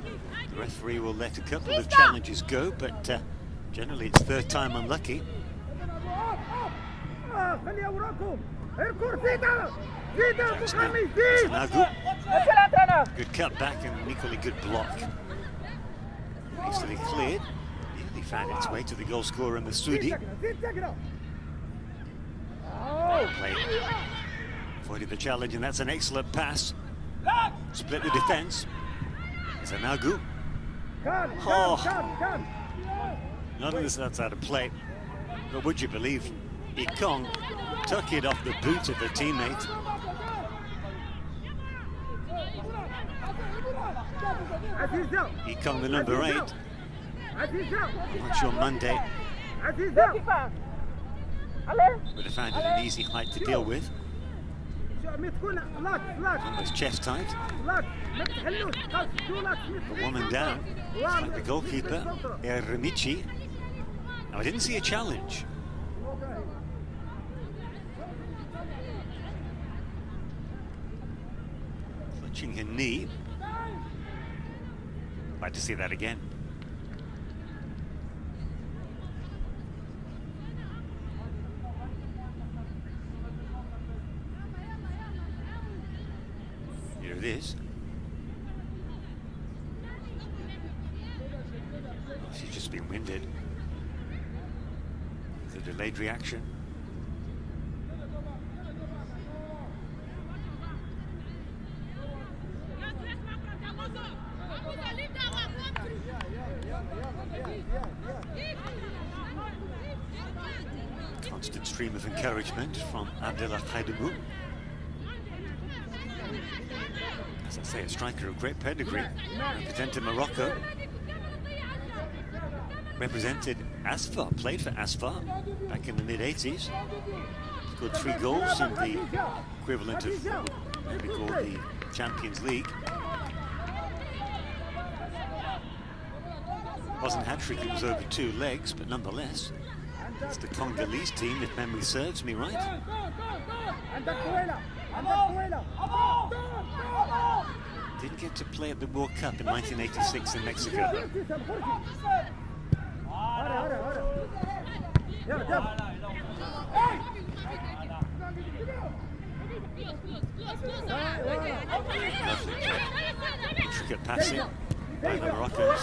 the referee will let a couple of challenges go, but generally it's third time unlucky. Good cut back and an equally good block. Easily cleared. Nearly found its way to the goal scorer, Masudi. Avoided the challenge, and that's an excellent pass. Split the defense. Zanagu. Oh. None of this that's out of play. But would you believe Ikong took it off the boot of the teammate. Ikong, the number 8. Watch on Monday. Would have found it an easy height to deal with. Almost chest tight. A woman down. It's like the goalkeeper, Remichi. Now, I didn't see a challenge. Clutching her knee. Like to see that again. Here it is. Oh, she's just been winded. It's a delayed reaction. Constant stream of encouragement from Abdullah Khadimou. As I say, a striker of great pedigree, represented Morocco, represented ASFAR, played for ASFAR back in the mid-80s, scored 3 goals in the equivalent of what would be called the Champions League. Wasn't hat-trick, it was over 2 legs, but nonetheless, it's the Congolese team, if memory serves me right. Didn't get to play at the World Cup in 1986 in Mexico. Intricate passing by the Moroccans.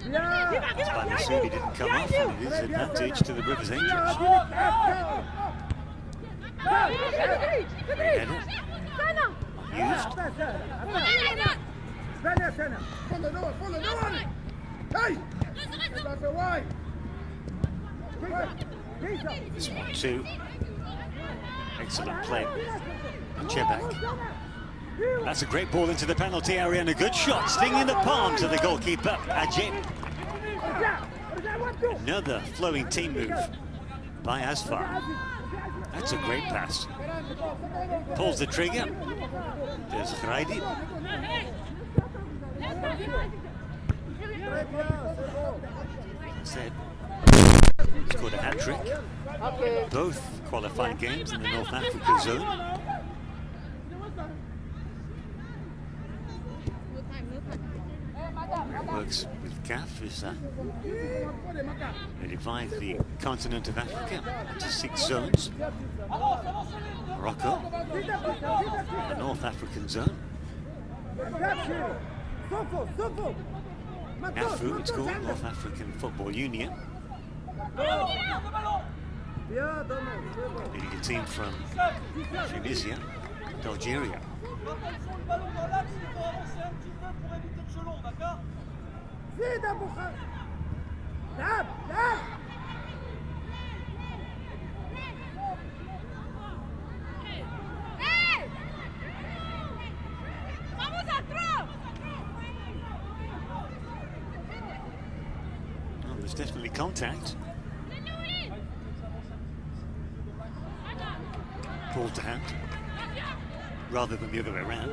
Despite Masudi didn't come off, and it is advantage to the Rivers Angels. Header. Unused. This one too. Excellent play. Chebak. That's a great ball into the penalty area and a good shot, stinging the palms of the goalkeeper, Ajay. Another flowing team move by ASFAR. That's a great pass. Pulls the trigger. There's Ghraidi. Said, scored a hat-trick. Both qualifying games in the North Africa zone. It works with CAF is they divide the continent of Africa into 6 zones. Morocco, the North African zone. NAFU, it's called, North African Football Union. Leading a team from Tunisia and Algeria. Well, there's definitely contact. Ball to hand, rather than the other way around.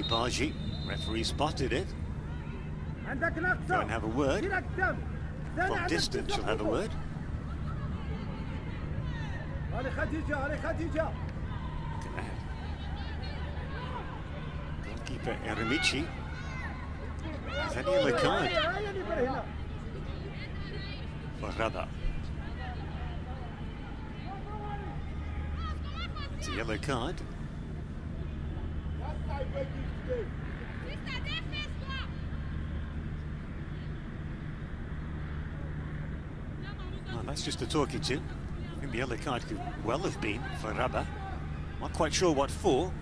Baji, referee spotted it. Go and have a word. From distance, she'll have a word. Look at that. Goalkeeper Eremici. Is that a yellow card for Raba? It's a yellow card. Well, that's just a talking to. I think the yellow card could well have been for Raba. Not quite sure what for.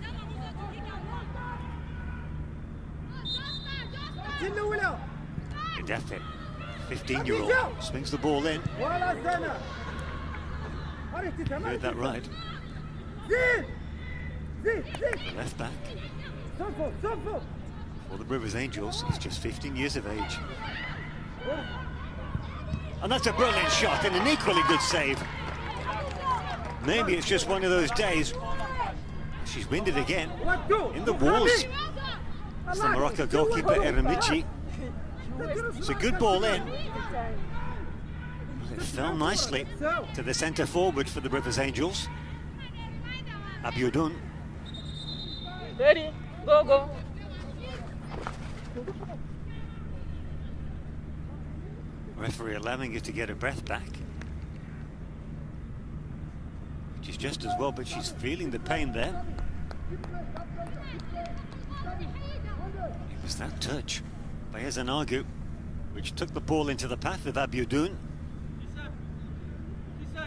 Defe, 15-year-old, swings the ball in. Heard that right. The left back. For the Rivers Angels, he's just 15 years of age. And that's a brilliant shot and an equally good save. Maybe it's just one of those days. She's winded again. In the walls. It's the Morocco goalkeeper, Eremici. It's a good ball in. It fell nicely to the centre forward for the Rivers Angels. Abiodun. Ready, go. Referee allowing her to get her breath back. Which is just as well, but she's feeling the pain there. It was that touch by Ezanagu which took the ball into the path of Abiodun.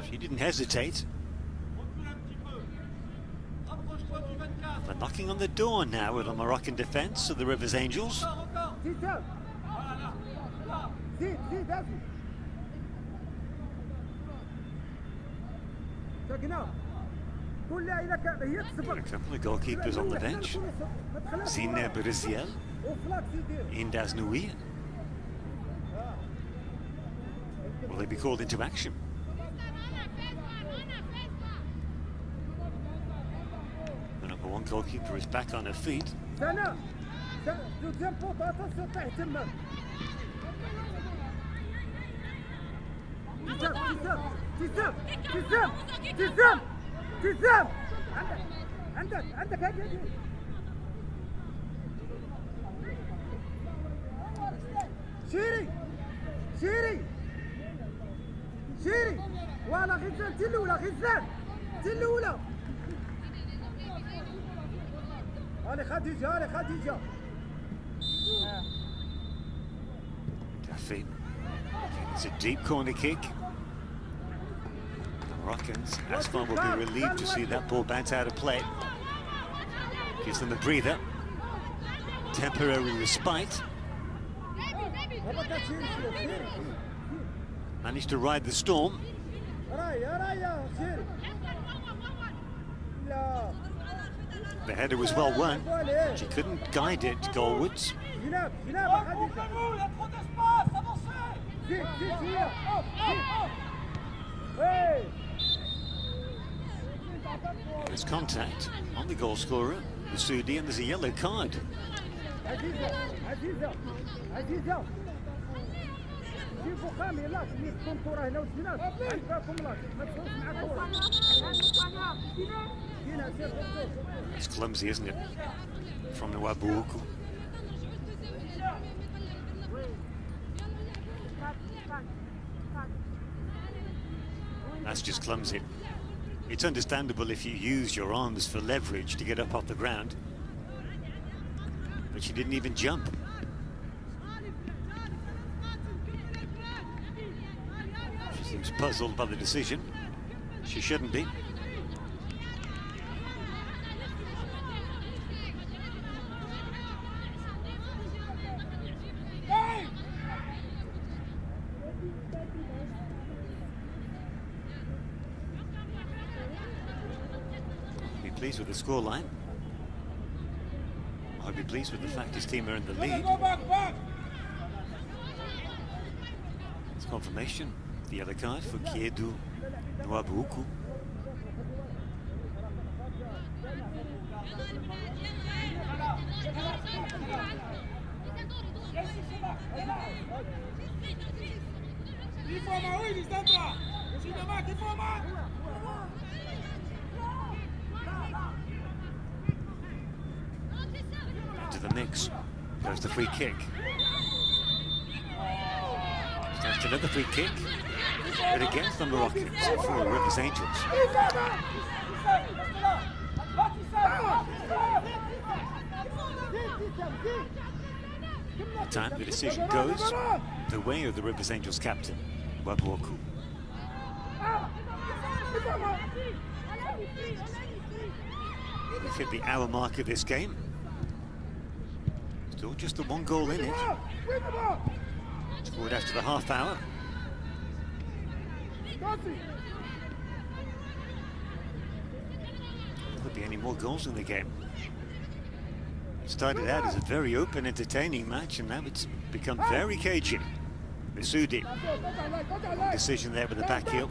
She didn't hesitate. They're knocking on the door now with the Moroccan defence of the Rivers Angels. A couple of goalkeepers on the bench. Zine Briziel, Indaz Noui. Will they be called into action? The number 1 goalkeeper is back on her feet. شيري ولا غزال تي الاولى هاني خديجه Daffy. It's a deep corner kick. Moroccans, ASFAR will be relieved to see that ball bounce out of play. Gives them a breather. Temporary respite. Managed to ride the storm. The header was well won. She couldn't guide it goalwards. There's contact on the goal scorer, the Sudi, and there's a yellow card. It's clumsy, isn't it? From the Wabuku. That's just clumsy. It's understandable if you use your arms for leverage to get up off the ground. But she didn't even jump. She seems puzzled by the decision. She shouldn't be. Pleased with the scoreline. I'll be pleased with the fact his team are in the lead. It's confirmation. The yellow card for Kiedu Nwabuku. Into the mix goes the free kick. Stands another free kick, but against the Moroccans for Rivers Angels. The time the decision goes the way of the Rivers Angels captain, Wabuoku. We've hit the hour mark of this game. Still just the one goal in it. Scored after the half hour. Could be any more goals in the game. It started out as a very open, entertaining match, and now it's become very cagey. Misudi, decision there with the back heel.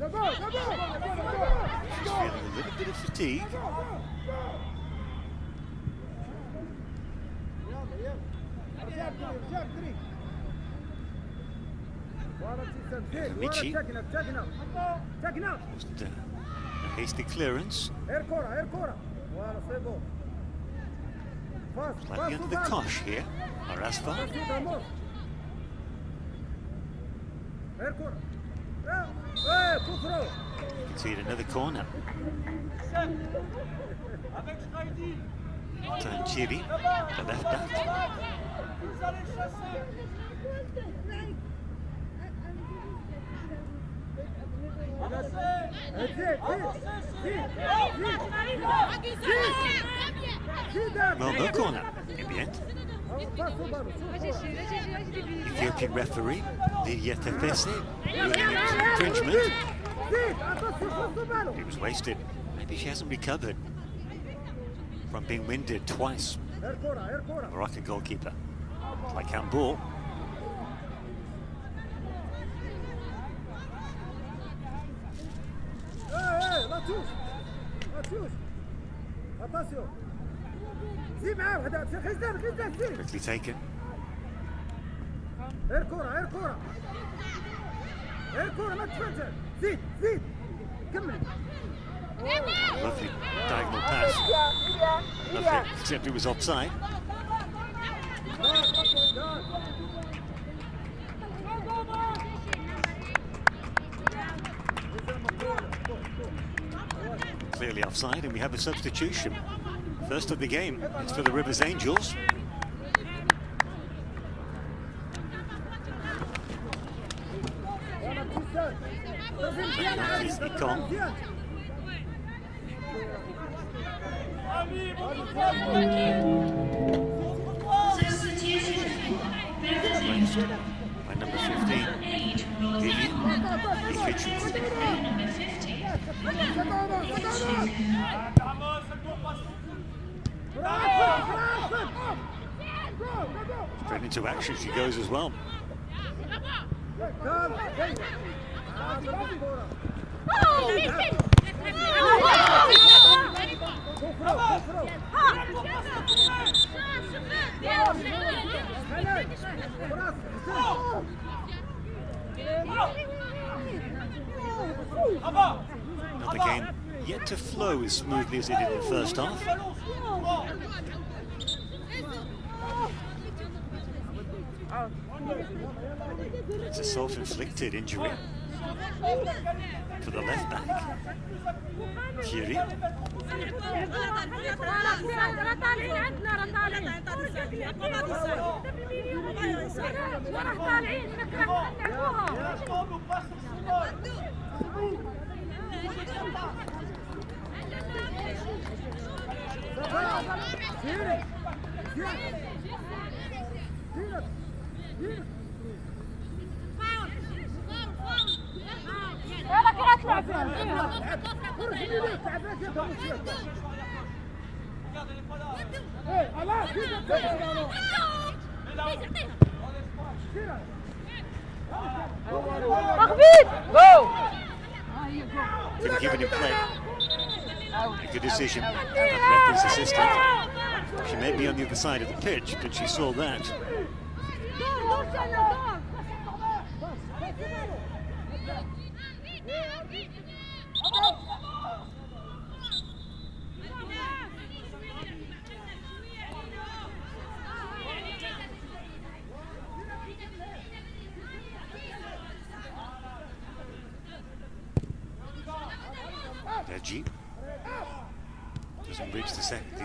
She's feeling a little bit of fatigue. Michi. Just a hasty clearance. Slightly under the cosh here, or ASFAR. You can see it another corner. Tanchiri, the left back. Well, no corner in the end. Ethiopian referee Lydia Tefesi ruling it infringement. He was wasted. Maybe she hasn't recovered from being winded twice. Moroccan goalkeeper, like handball. Quickly taken. Lovely diagonal pass. Lovely, except it was offside. Clearly offside, and we have a substitution. First of the game, it's for the Rivers Angels. Is Ikon. By number 15, Vivian Ikechukwu. Straight into action she goes as well. Now the game yet to flow as smoothly as it did in the first half. It's a self-inflicted injury for the left back. Kiri. Didn't give any play. A good decision. That referee's assistant. She may be on the other side of the pitch, but she saw that. Deji doesn't reach the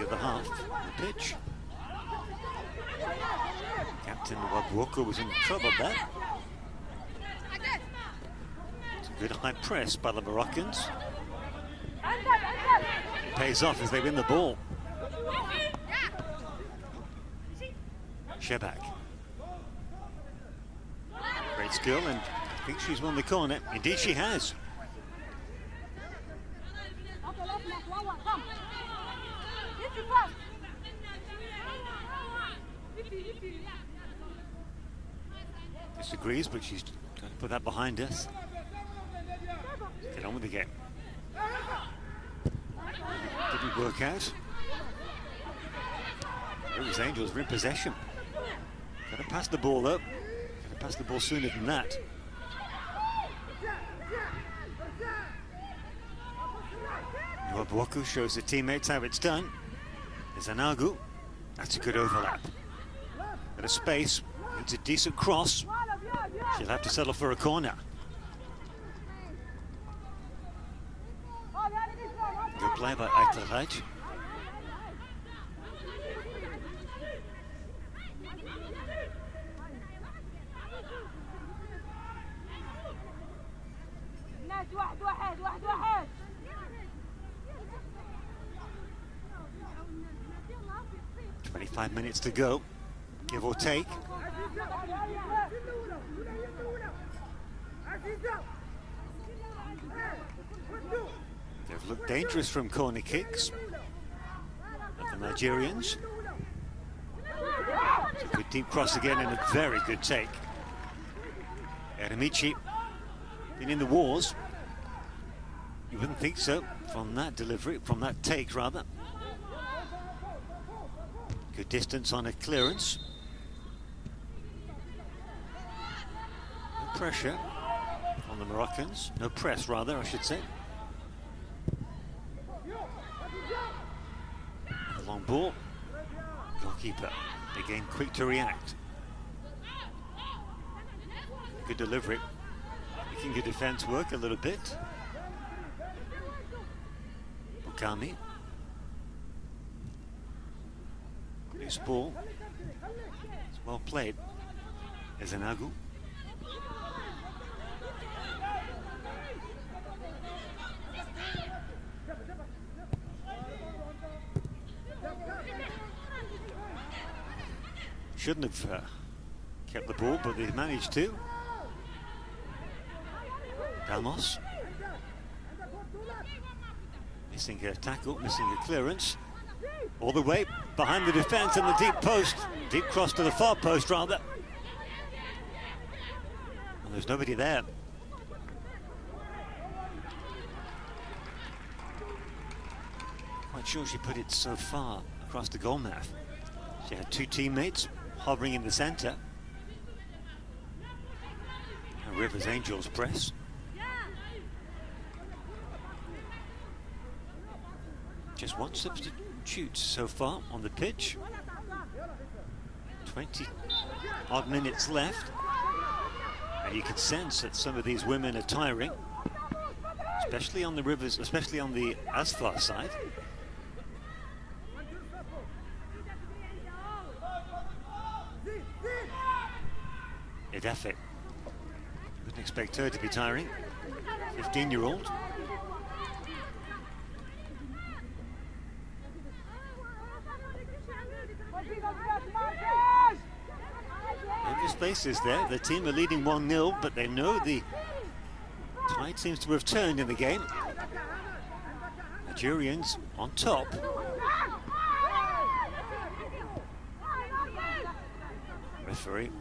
other half of the pitch. Captain Wabwoko was in trouble there. It's a good high press by the Moroccans. It pays off as they win the ball. Shebak. Great skill, and I think she's won the corner. Indeed she has. Disagrees, but she's going to put that behind us. Get on with the game. Didn't work out. Rivers Angels were in possession. Got to pass the ball up. Got to pass the ball sooner than that. Nwabwoku shows the teammates how it's done. There's Anagu. That's a good overlap. At a space, it's a decent cross. She'll have to settle for a corner. Good play by Aitleraj. واحد 25 minutes to go, give or take. They've looked dangerous from corner kicks, the Nigerians. It's a good deep cross again and a very good take. Eremichi been in the wars. You wouldn't think so from that delivery, from that take rather. Good distance on a clearance. No pressure on the Moroccans. No press rather, I should say. A long ball. Goalkeeper, again quick to react. Good delivery. Making your defense work a little bit. Bukami. Loose ball. It's well played. There's Anagu. shouldn't have kept the ball, but they've managed to. Ramos. Missing a tackle, missing a clearance. All the way behind the defence in the deep post. Deep cross to the far post, rather. And there's nobody there. Quite sure she put it so far across the goal mouth. She had two teammates hovering in the centre. And Rivers Angels press. Just one substitute so far on the pitch. 20 odd minutes left. And you can sense that some of these women are tiring, especially on the Rivers, especially on the ASFAR side. Edafe. Wouldn't expect her to be tiring. 15-year-old. There's spaces there. The team are leading 1-0, but they know the tide seems to have turned in the game. Nigerians on top. Referee,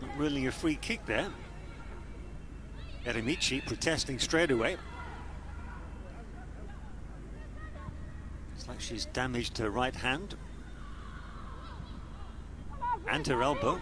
not really a free kick there. Eremici protesting straight away. It's like she's damaged her right hand and her elbow.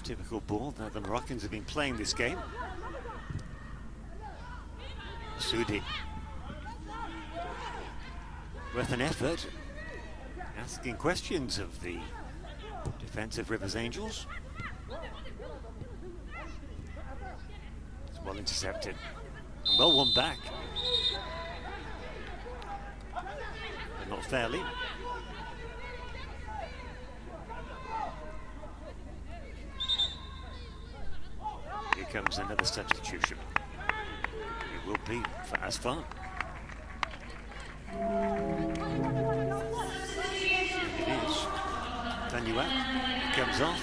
Typical ball that the Moroccans have been playing this game. Sudi. Worth an effort. Asking questions of the defensive Rivers Angels. It's well intercepted. And well won back. But not fairly. Here comes another substitution. It will be for ASFAR. It is. Vanuat comes off.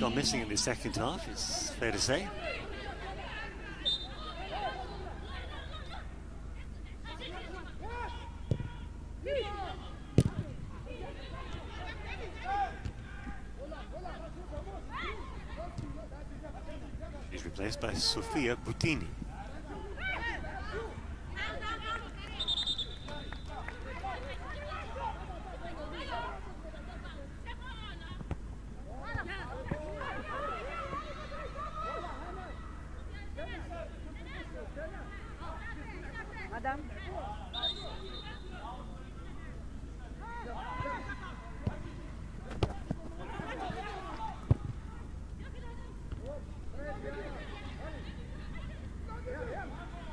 Gone missing in the second half, it's fair to say. She's replaced by Sofia Buttini. Madam.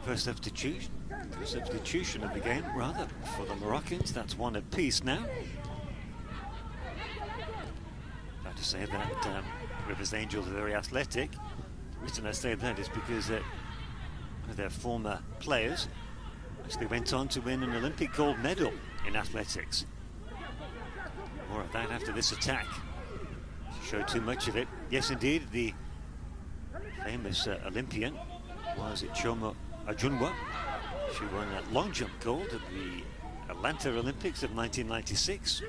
First substitution of the game, rather, for the Moroccans. That's one apiece now. Glad to say that Rivers Angels are very athletic. The reason I say that is because one of their former players actually went on to win an Olympic gold medal in athletics. More of that after this attack. Showed too much of it. Yes, indeed, the famous Olympian was Chioma Ajunwa. She won a long jump gold at the Atlanta Olympics of 1996.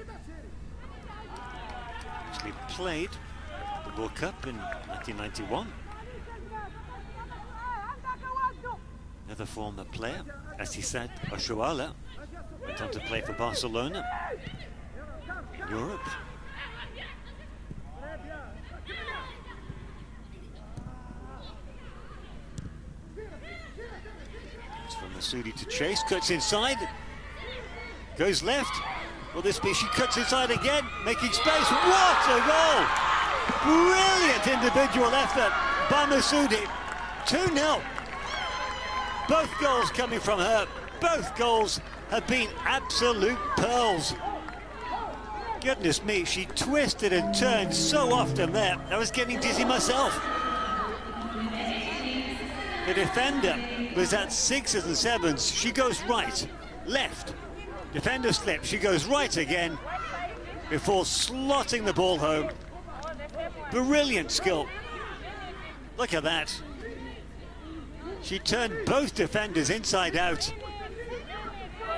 Actually played the World Cup in 1991. Another former player, Asisat Oshoala, went on to play for Barcelona in Europe. It's from Masudi to chase, cuts inside, goes left. Will this be? She cuts inside again, making space. What a goal! Brilliant individual effort by Masudi. 2-0. Both goals coming from her. Both goals have been absolute pearls. Goodness me, she twisted and turned so often there. I was getting dizzy myself. The defender was at 6s and 7s. She goes right, left. Defender slips, she goes right again before slotting the ball home. Brilliant skill. Look at that. She turned both defenders inside out.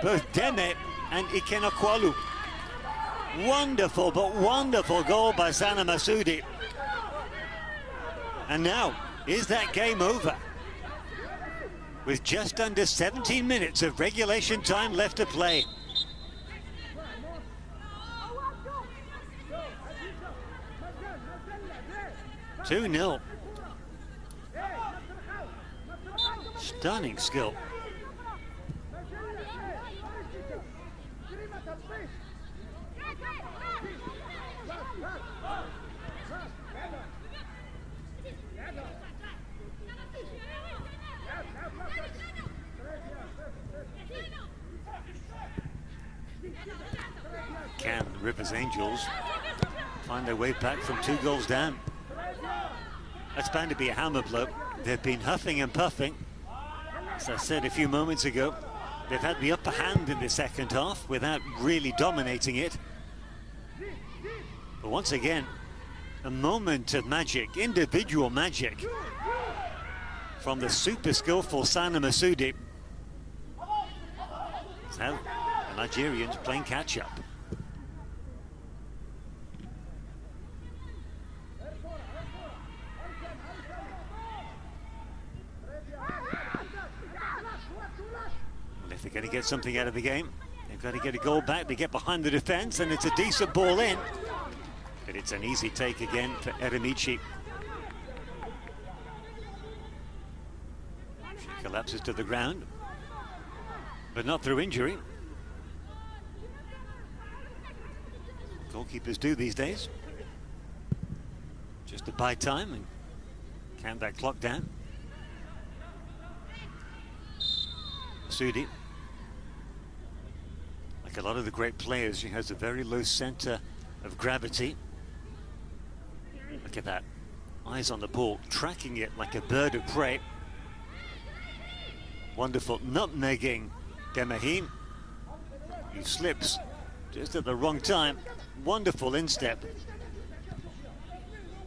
Both Deme and Ikenokwalu. Wonderful, but wonderful goal by Sana Masoudi. And now, is that game over? With just under 17 minutes of regulation time left to play. Two 2-0. Stunning skill. Can Rivers Angels find their way back from 2 goals down? That's bound to be a hammer blow. They've been huffing and puffing. As I said a few moments ago, they've had the upper hand in the second half without really dominating it. But once again, a moment of magic, individual magic, from the super skillful Sana Masoudi. So, the Nigerians playing catch-up. If they're going to get something out of the game, they've got to get a goal back. They get behind the defence, and it's a decent ball in. But it's an easy take again for Eremici. She collapses to the ground, but not through injury. Goalkeepers do these days. Just to buy time and count that clock down. Sudi, like a lot of the great players, she has a very low center of gravity. Look at that. Eyes on the ball, tracking it like a bird of prey. Wonderful nutmegging Demahin, who slips just at the wrong time. Wonderful instep.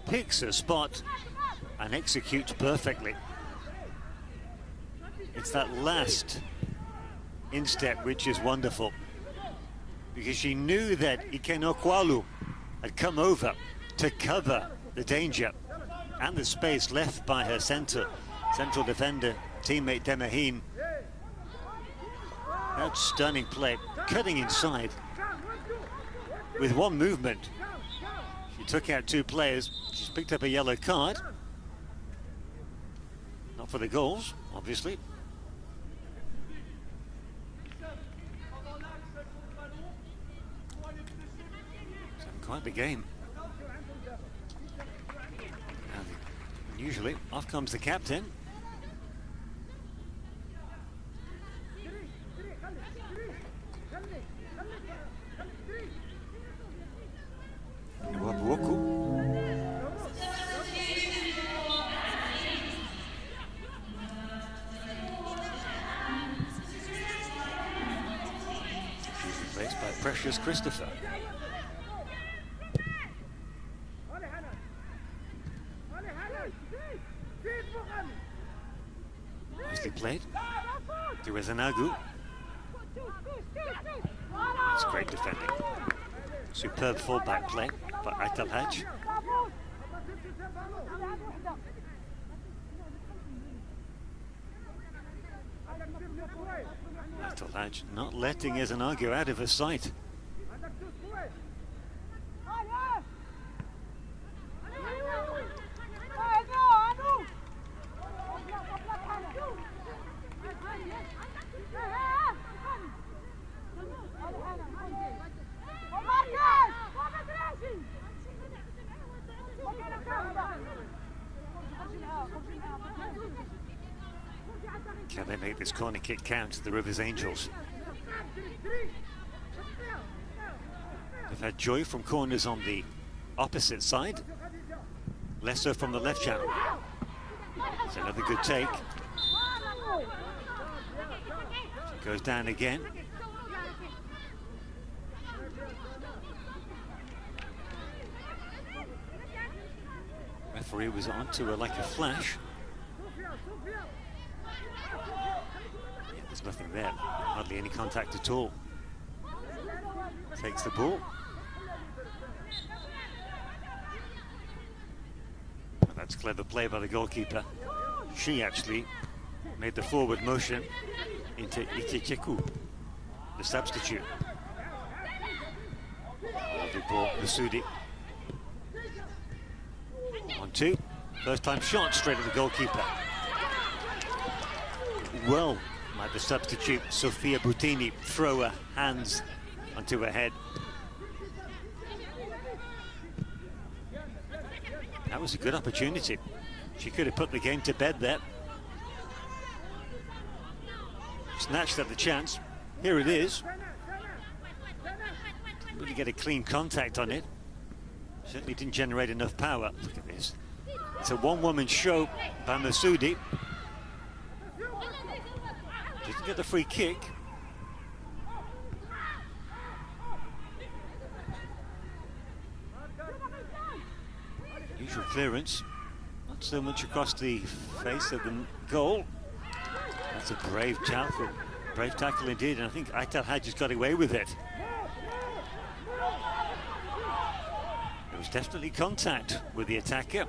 Picks a spot and executes perfectly. It's that last instep which is wonderful, because she knew that Ikenokwalu had come over to cover the danger and the space left by her central defender, teammate Demahin. That stunning play, cutting inside with one movement. She took out 2 players. She's picked up a yellow card. Not for the goals, obviously. Quite the game. And usually, off comes the captain. She's replaced by Precious Christopher. Nicely played. There is Anagu. That's great defending. Superb fullback play by Atalhaj. Atalhaj not letting Anagu out of his sight. Can they make this corner kick count, the Rivers Angels? We've had joy from corners on the opposite side, less so from the left channel. It's another good take. It goes down again. Referee was onto her like a flash. Yeah, there's nothing there, hardly any contact at all. Takes the ball. Well, that's clever play by the goalkeeper. She actually made the forward motion into Ichecheku, the substitute. Lovely ball, Masudi. 1-2. First time shot straight at the goalkeeper. Well, like the substitute, Sofia Boutini, throw her hands onto her head. That was a good opportunity. She could have put the game to bed there. Snatched at the chance. Here it is. Didn't really get a clean contact on it. Certainly didn't generate enough power. Look at this. It's a one-woman show by Masudi. Didn't get the free kick. Usual clearance. Not so much across the face of the goal. That's a brave tackle. Brave tackle indeed, and I think Aital Hadji's got away with it. There was definitely contact with the attacker,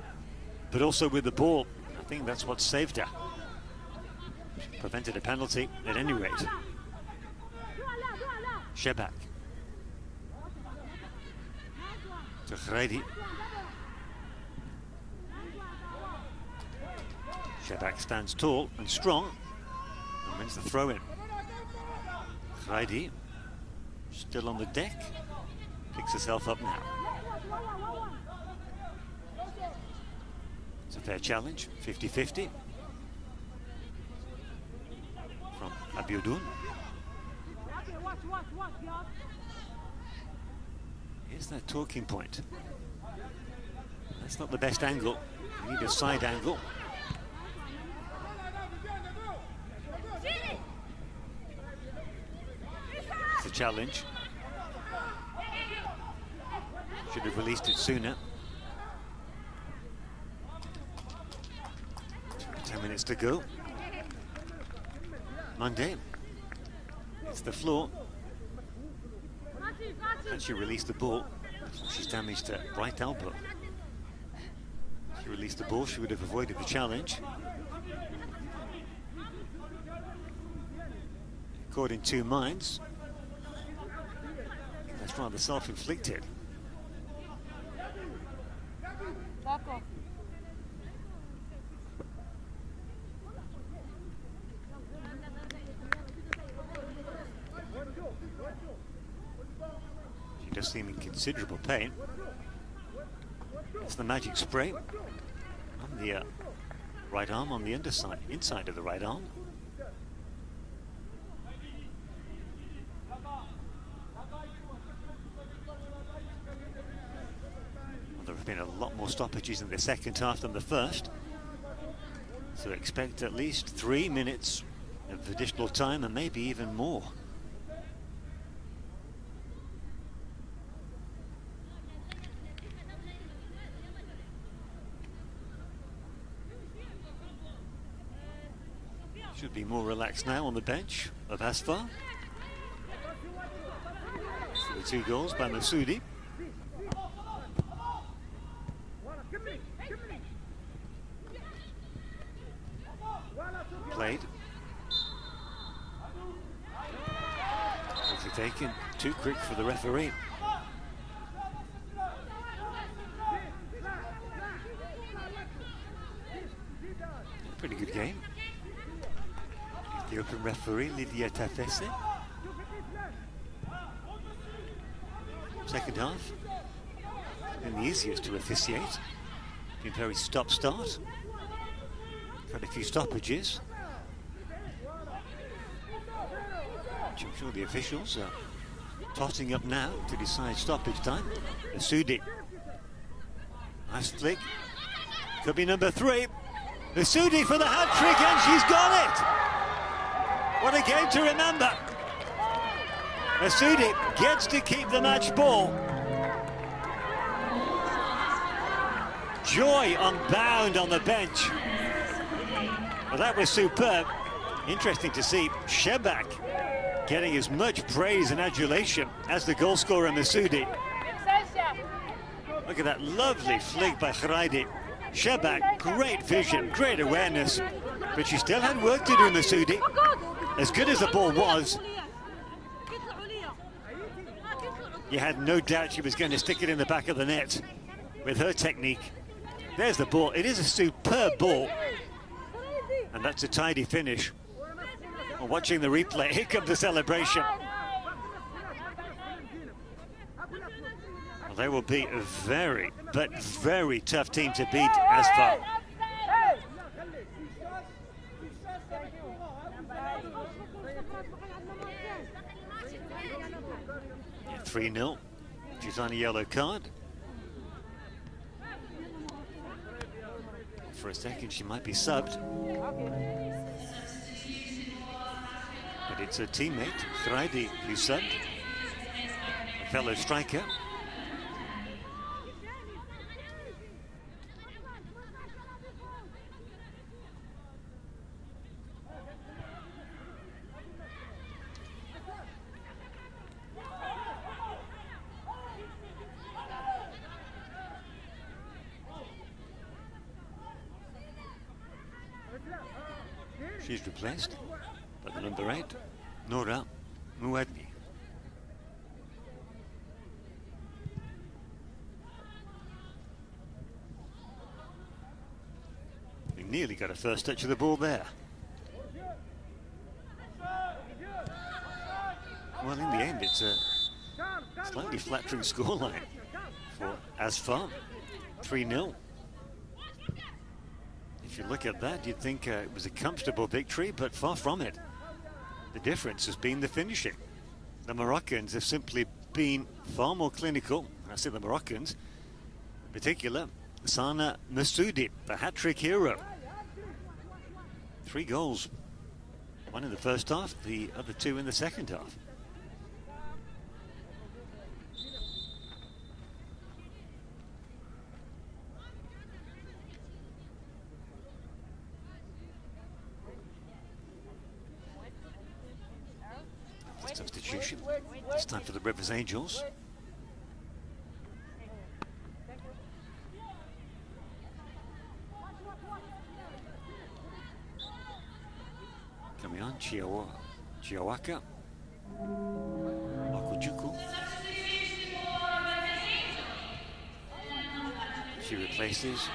but also with the ball. I think that's what saved her. Prevented a penalty at any rate. Shebak. To Ghraidi. Shebak stands tall and strong and wins the throw-in. Ghraidi, still on the deck, picks herself up now. It's a fair challenge, 50-50. From Abiodun. Here's that talking point. That's not the best angle. You need a side angle. It's a challenge. Should have released it sooner. 10 minutes to go. Monday. It's the floor. And she released the ball. She's damaged her right elbow. If she released the ball, she would have avoided the challenge. Caught in two minds. That's rather self-inflicted. She does seem in considerable pain. It's the magic spray on the right arm, on the underside, inside of the right arm. There have been a lot more stoppages in the second half than the first, so expect at least 3 minutes of additional time and maybe even more. Should be more relaxed now on the bench of ASFAR. So the 2 goals by Masudi. Played. Quickly taken, too quick for the referee. Pretty good game. The open referee, Lydia Tafese. Second half, been the easiest to officiate. Been very stop-start. Had a few stoppages. Which I'm sure the officials are totting up now to decide stoppage time. Masudi. Nice flick. Could be number 3. Masudi for the hat-trick, and she's got it! What a game to remember. Masudi gets to keep the match ball. Joy unbound on the bench. Well, that was superb. Interesting to see Shebak getting as much praise and adulation as the goal scorer Masudi. Look at that lovely flick by Khraidi. Shebak, great vision, great awareness, but she still had work to do, Masudi. As good as the ball was, you had no doubt she was going to stick it in the back of the net with her technique. There's the ball. It is a superb ball, and that's a tidy finish. Well, watching the replay, here comes the celebration. Well, they will be a very, but very tough team to beat, ASFAR. 3-0. She's on a yellow card. For a second, she might be subbed. But it's her teammate, Khraidi, who subbed. A fellow striker. She's replaced by the number 8, Noura Mouadni. We nearly got a first touch of the ball there. Well, in the end, it's a slightly flattering scoreline for ASFAR, 3-0. If you look at that, you'd think it was a comfortable victory, but far from it. The difference has been the finishing. The Moroccans have simply been far more clinical. I say the Moroccans, in particular, Sana Masudi, the hat-trick hero. 3 goals, 1 in the first half, the other 2 in the second half. Substitution. It's time for the Rivers Angels. Coming on, Chiawaka. Okujuku. She replaces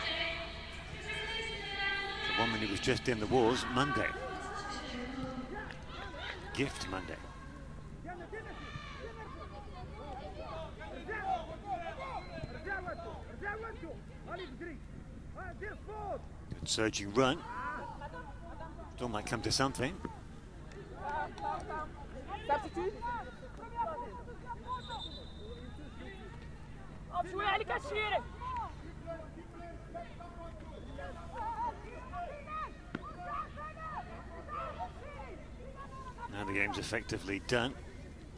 the woman who was just in the wars, Monday. Gift Monday. Good surging run. Still might come to something. Now the game's effectively done.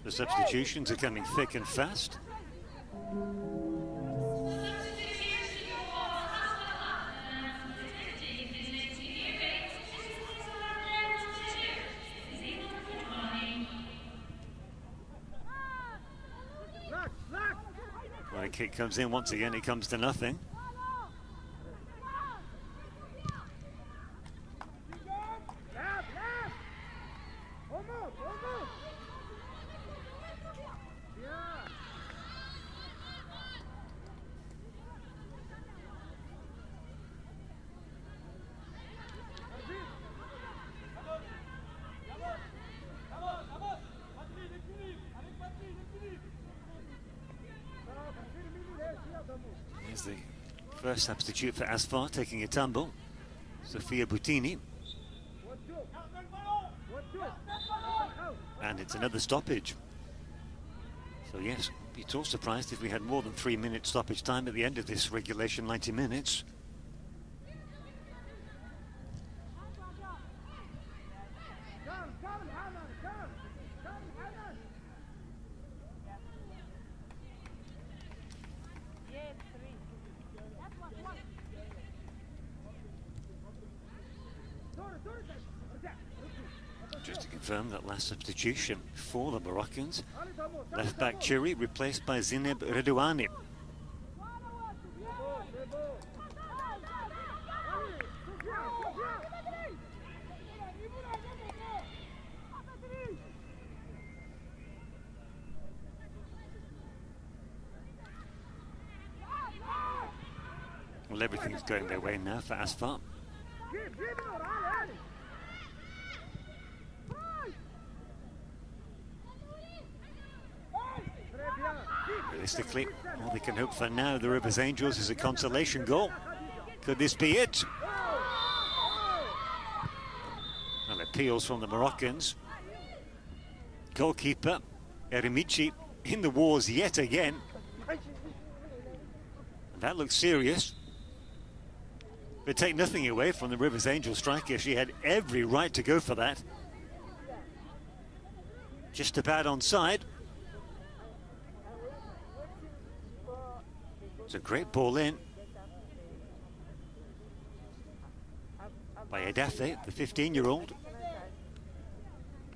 The substitutions are coming thick and fast. When a kick comes in, once again, it comes to nothing. Here's the first substitute for ASFAR taking a tumble, Sofia Boutini. And it's another stoppage. So yes, be at all surprised if we had more than 3 minutes stoppage time at the end of this regulation 90 minutes. Just to confirm that last substitution for the Moroccans, left back Churi replaced by Zineb Redouani. Well, everything's going their way now for ASFAR. Realistically, all they can hope for now, the Rivers Angels, is a consolation goal. Could this be it? Well, appeals from the Moroccans. Goalkeeper Eremici in the wars yet again. And that looks serious. But take nothing away from the Rivers Angels striker. She had every right to go for that. Just about onside. It's a great ball in by Edafe, the 15-year-old.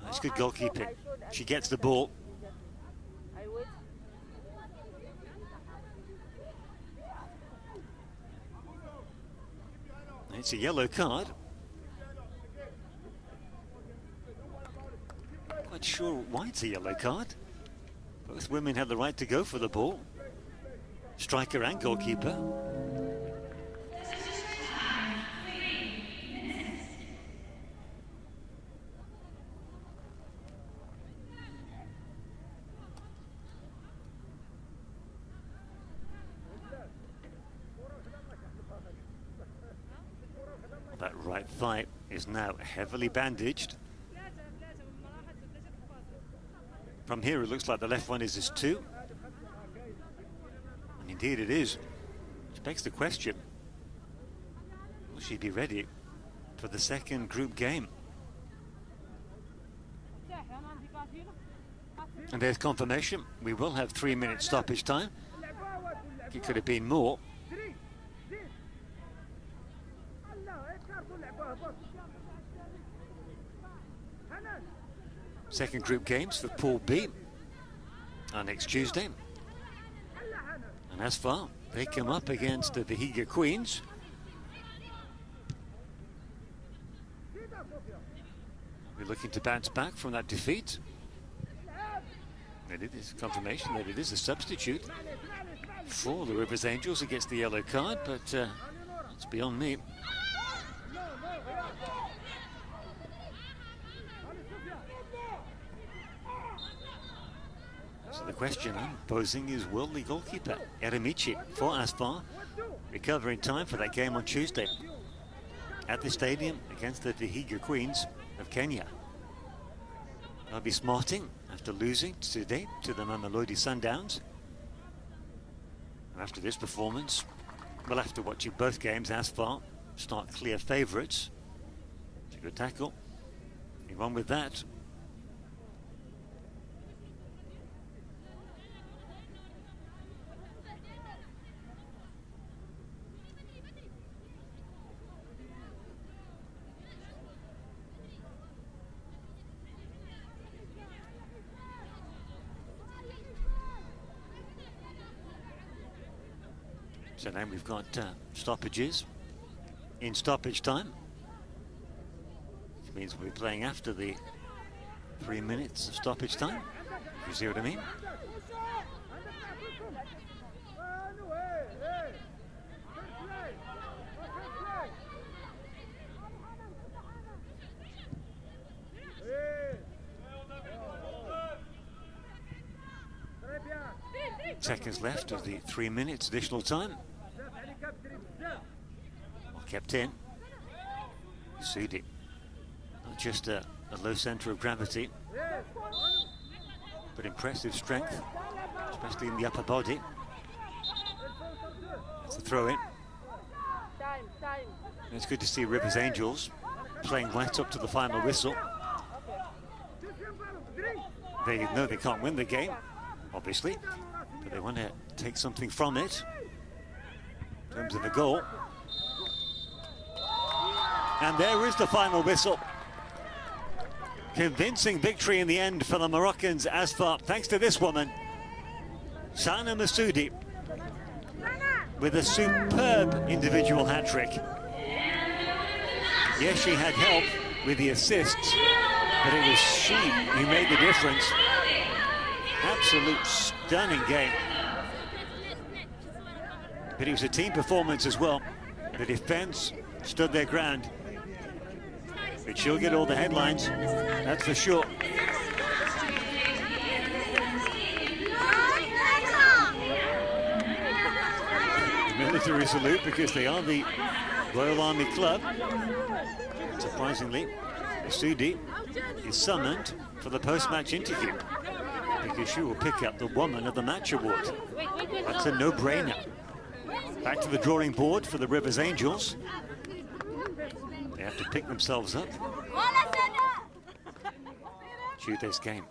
That's good goalkeeping. She gets the ball. It's a yellow card. Quite sure why it's a yellow card. Both women had the right to go for the ball. Striker and goalkeeper. That right thigh is now heavily bandaged. From here it looks like the left one is too. And indeed it is. Which begs the question, will she be ready for the second group game? And there's confirmation. We will have 3 minutes stoppage time. It could have been more. Second group games for Pool B are next Tuesday. And ASFAR, they come up against the Vihiga Queens. We're looking to bounce back from that defeat. And it is confirmation that it is a substitute for the Rivers Angels against the yellow card, but it's beyond me. So the question I'm posing is, will the goalkeeper, Eremici, for ASFAR, recover in time for that game on Tuesday at the stadium against the Vihiga Queens of Kenya? They'll be smarting after losing today to the Mamelodi Sundowns. And after this performance, well, after watching both games, ASFAR start clear favourites. It's a good tackle. He won with that. So now we've got stoppages in stoppage time. Which means we'll be playing after the 3 minutes of stoppage time. You see what I mean? Seconds left of the 3 minutes additional time. Well kept in. Sudi. Not just a low centre of gravity, but impressive strength especially in the upper body. It's a throw in. Time. It's good to see Rivers Angels playing right up to the final whistle. They know they can't win the game, obviously, but they want to take something from it in terms of a goal. And there is the final whistle. Convincing victory in the end for the Moroccans, ASFAR, thanks to this woman, Sana Massoudi, with a superb individual hat-trick. Yes, she had help with the assists, but it was she who made the difference. Absolute stunning game. But it was a team performance as well. The defense stood their ground. But she'll get all the headlines, that's for sure. Military salute because they are the Royal Army Club. Surprisingly, Massoudi is summoned for the post-match interview because she will pick up the Woman of the Match award. That's a no-brainer. Back to the drawing board for the Rivers Angels. They have to pick themselves up to this game.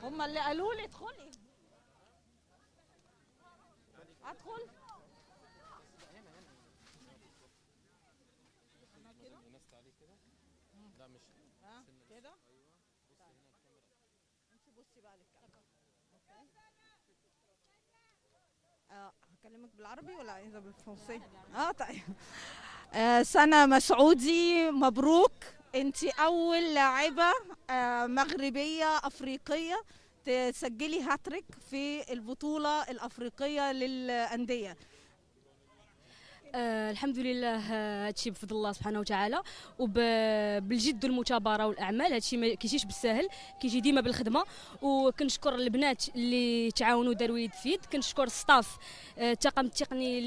هم اللي قالوا لي ادخلي. ادخل. كده. انت بصي بقى للكاميرا. هكلمك بالعربي ولا اذا بالفرنسي؟ طيب. سنة مسعودي مبروك. انت اول لاعبة مغربية افريقية تسجلي هاتريك في البطولة الافريقية للأندية. الحمد لله، هادشي بفضل الله سبحانه وتعالى وبالجد والمثابره والاعمال. هادشي ما كيجيش بالساهل، كيجي ديما بالخدمه. وكنشكر البنات اللي تعاونوا داروا يد في يد. كنشكر الستاف، الطاقم التقني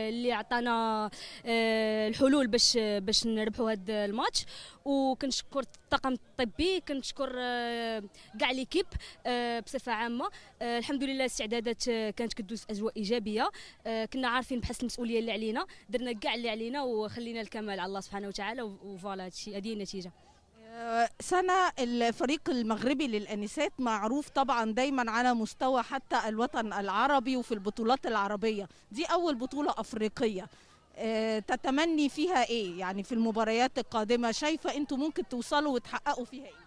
اللي عطانا الحلول باش نربحوا هذا الماتش. وكنشكر الطاقم الطبي، كنشكر كاع ليكيب بصفه عامه. الحمد لله الاستعدادات كانت كدوز اجواء ايجابيه. كنا عارفين بحس المسؤوليه اللي علينا، درنا كاع اللي علينا وخلينا الكمال على الله سبحانه وتعالى. وفوالا هادشي، هذه النتيجه. سنة الفريق المغربي للأنسات معروف طبعا دايما على مستوى حتى الوطن العربي وفي البطولات العربية. دي أول بطولة أفريقية، تتمني فيها إيه؟ يعني في المباريات القادمة شايفة أنتم ممكن توصلوا وتحققوا فيها إيه؟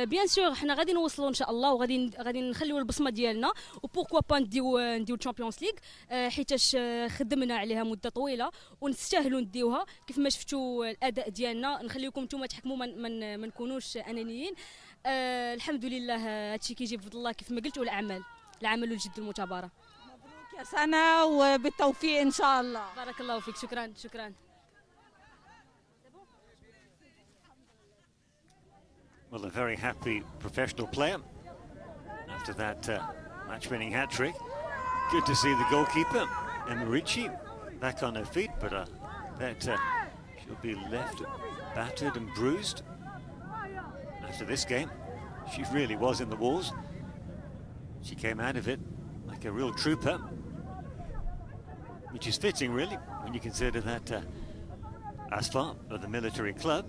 بيان سور حنا غادي نوصلوا ان شاء الله، وغادي نخليو البصمه ديالنا. وبوركوا با نديو الشامبيونز ليغ، حيتاش خدمنا عليها مده طويله ونستاهلوا نديوها. كيف ما شفتوا الاداء ديالنا، نخليكم نتوما تحكموا، ما نكونوش انانيين. الحمد لله هادشي كيجي بفضل الله كيف ما قلت، والاعمال، العمل والجد والمثابره. مبروك يا سنة وبالتوفيق ان شاء الله. بارك الله فيك. شكرا. Well, a very happy professional player after that match-winning hat-trick. Good to see the goalkeeper, Emerici, back on her feet, but she'll be left battered and bruised after this game. She really was in the walls. She came out of it like a real trooper, which is fitting, really, when you consider that ASFAR, or the military club,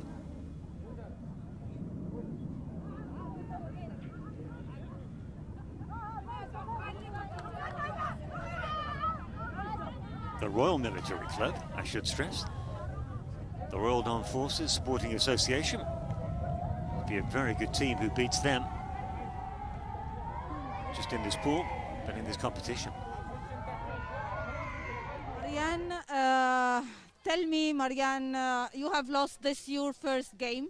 the Royal Military Club, I should stress, the Royal Armed Forces Sporting Association, would be a very good team who beats them, just in this pool, but in this competition. Marianne, tell me, Marianne, you have lost this your first game.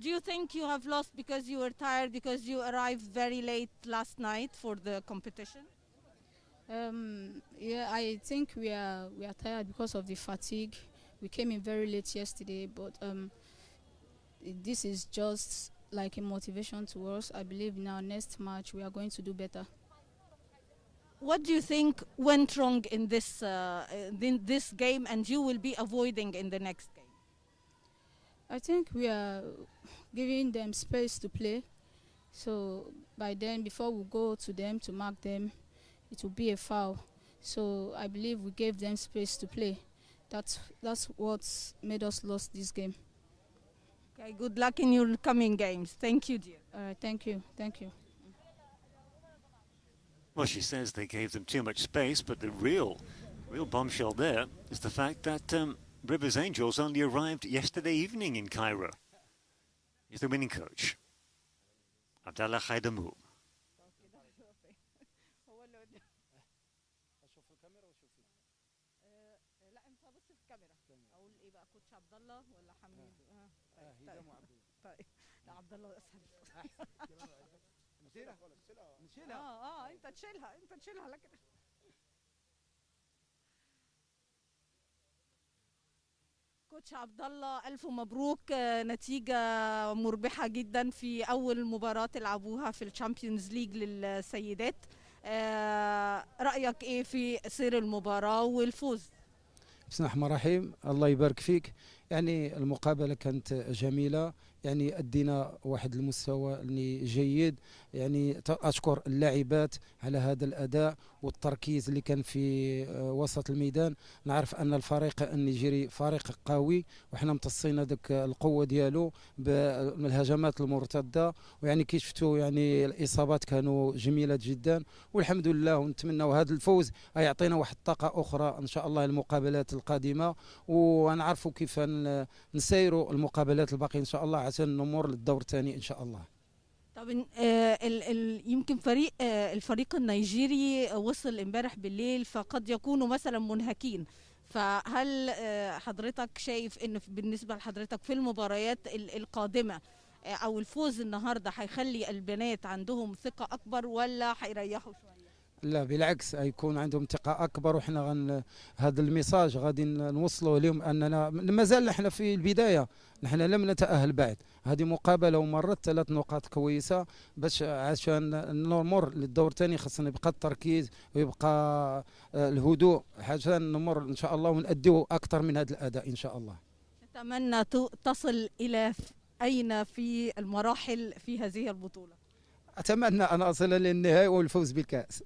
Do you think you have lost because you were tired, because you arrived very late last night for the competition? Yeah, I think we are tired because of the fatigue. We came in very late yesterday, but this is just like a motivation to us. I believe in our next match we are going to do better. What do you think went wrong in this game, and you will be avoiding in the next game? I think we are giving them space to play. So by then, before we go to them to mark them, it will be a foul. So I believe we gave them space to play. That's what made us lose this game. Okay, good luck in your coming games. Thank you, dear. Thank you. Thank you. Well, she says they gave them too much space, but the real bombshell there is the fact that Rivers Angels only arrived yesterday evening in Cairo. He's the winning coach, Abdallah Khaidamu. كوتش عبد الله، ألف مبروك. نتيجة مربحة جدا في أول مباراة تلعبوها في الشامبيونز ليج للسيدات. رأيك إيه في سير المباراة والفوز؟ بسم الله الرحمن الرحيم. الله يبارك فيك. يعني المقابلة كانت جميلة، يعني أدينا واحد المستوى اللي جيد. يعني أشكر اللاعبات على هذا الأداء والتركيز اللي كان في وسط الميدان. نعرف أن الفريق النيجيري فريق قوي، وحنا امتصينا هذيك القوة ديالو بالهجمات المرتدة، ويعني كي شفتوا يعني الإصابات كانوا جميلة جدا، والحمد لله. ونتمنوا هذا الفوز يعطينا واحد الطاقة أخرى إن شاء الله المقابلات القادمة، ونعرفوا كيف نسيروا المقابلات الباقية إن شاء الله عشان نمر للدور الثاني إن شاء الله. طب يمكن الفريق النيجيري وصل امبارح بالليل، فقد يكونوا مثلا منهكين، فهل حضرتك شايف ان بالنسبه لحضرتك في المباريات القادمه او الفوز النهارده هيخلي البنات عندهم ثقه اكبر ولا هيريحوا شويه؟ لا بالعكس، هيكون عندهم ثقة أكبر، وحنا هذا الميساج غادي نوصله لهم أننا مازال نحن في البداية، نحن لم نتأهل بعد. هذه مقابلة ومرت 3 نقاط كويسة باش عشان نمر للدور الثاني. خاصنا يبقى التركيز ويبقى الهدوء عشان نمر إن شاء الله ونأديه أكثر من هذا الأداء إن شاء الله. نتمنى تصل إلى أين في المراحل في هذه البطولة؟ أتمنى أن أصل للنهاية والفوز بالكأس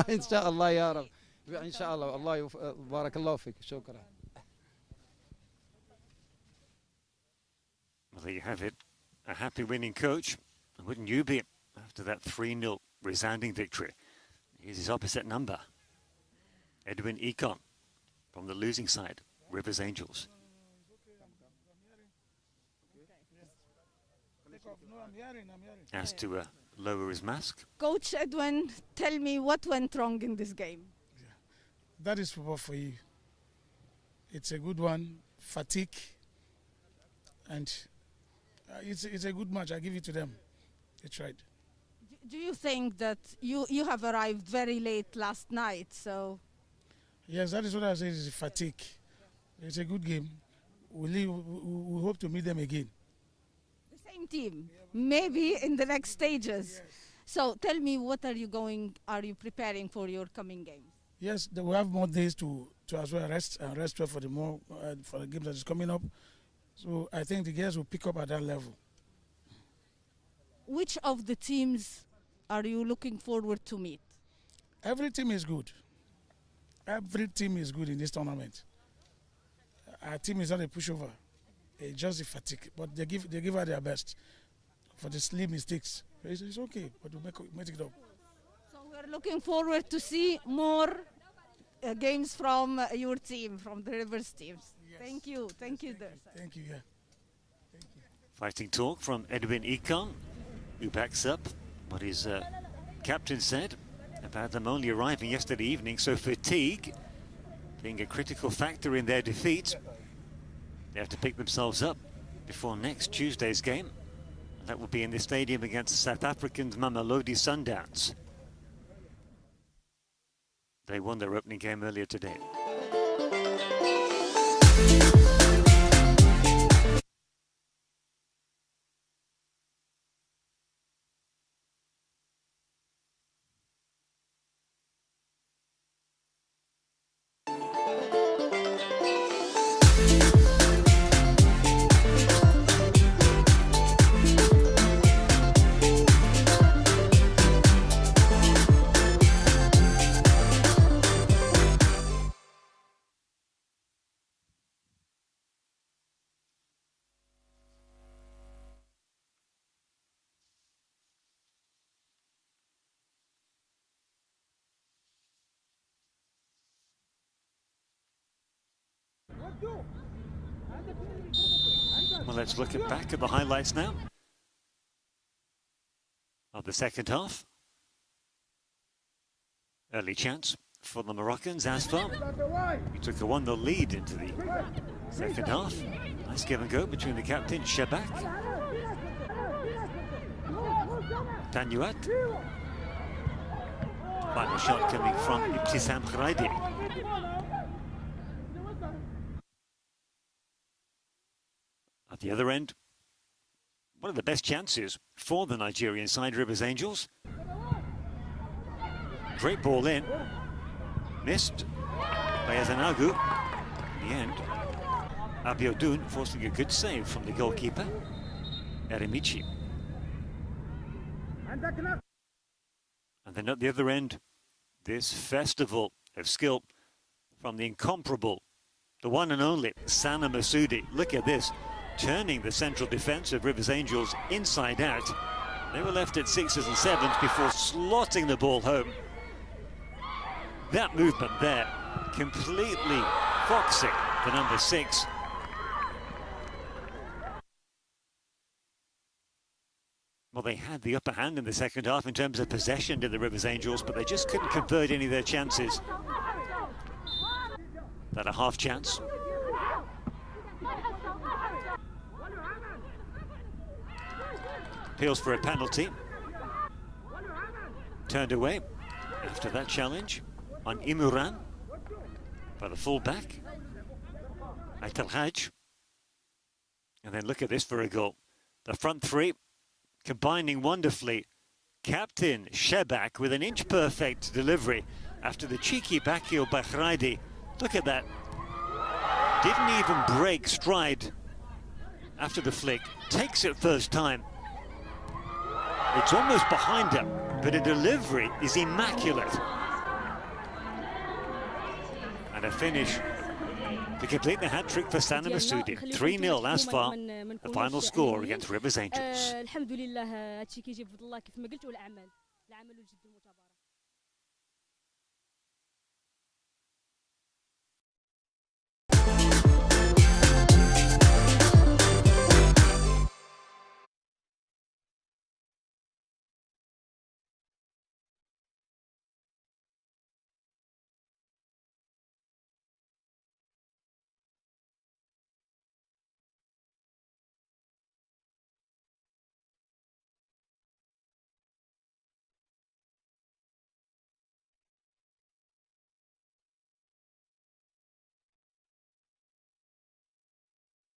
إن شاء الله يا رب. إن شاء الله. الله بارك الله فيك. شكرا. Well, there you have it. A happy winning coach. Wouldn't you be after that 3-0 resounding victory? Here's his opposite number. Edwin Econ from the losing side, Rivers Angels. Asked to lower his mask. Coach Edwin, tell me what went wrong in this game. That is football for you. It's a good one. Fatigue. And it's a good match. I give it to them. They tried. Do you think that you have arrived very late last night? So Yes, that is what I say. Is fatigue. It's a good game. We hope to meet them again. the same team, maybe in the next stages. Yes. So tell me, what are you preparing for your coming games? Yes, we have more days to as well rest and rest well for the game that is coming up. So I think the girls will pick up at that level. Which of the teams are you looking forward to meet? Every team is good. Every team is good in this tournament. Our team is not a pushover. It's just a fatigue, but they give her their best for the slim mistakes. It's okay, but we make it up. So we're looking forward to see more games from your team, from the Rivers teams. Yes. Thank you, Thank you. Fighting talk from Edwin Econ, who backs up what his captain said about them only arriving yesterday evening. So fatigue being a critical factor in their defeat. They have to pick themselves up before next Tuesday's game. That will be in the stadium against South Africans Mamelodi Sundowns. They won their opening game earlier today. Well, let's look back at the highlights now of the second half. Early chance for the Moroccans. ASFAR, he took a 1-0 lead into the second half. Nice give and go between the captain, Shebak, Tanyuat. Final shot coming from Ibtisam Khraidi. At the other end, one of the best chances for the Nigerian side, Rivers Angels. Great ball in, missed by Ezanagu. In the end, Abiodun forcing a good save from the goalkeeper, Eremichi. And then at the other end, this festival of skill from the incomparable, the one and only Sana Masoudi. Look at this, turning the central defence of Rivers Angels inside out. They were left at 6s and 7s before slotting the ball home. That movement there, completely foxing the number 6. Well, they had the upper hand in the second half in terms of possession to the Rivers Angels, but they just couldn't convert any of their chances. That a half chance. Appeals for a penalty. Turned away after that challenge on Imuran by the fullback, Aital Haj. And then look at this for a goal. The front three combining wonderfully. Captain Shebak with an inch-perfect delivery after the cheeky backheel by Khraidi. Look at that. Didn't even break stride after the flick. Takes it first time. It's almost behind him, but the delivery is immaculate. And a finish to complete the hat-trick for Sana Masoudi. 3-0 ASFAR, the final score against Rivers Angels. الحمد لله هادشي كيجي بفضل الله كيف ما قلت والعمل الجد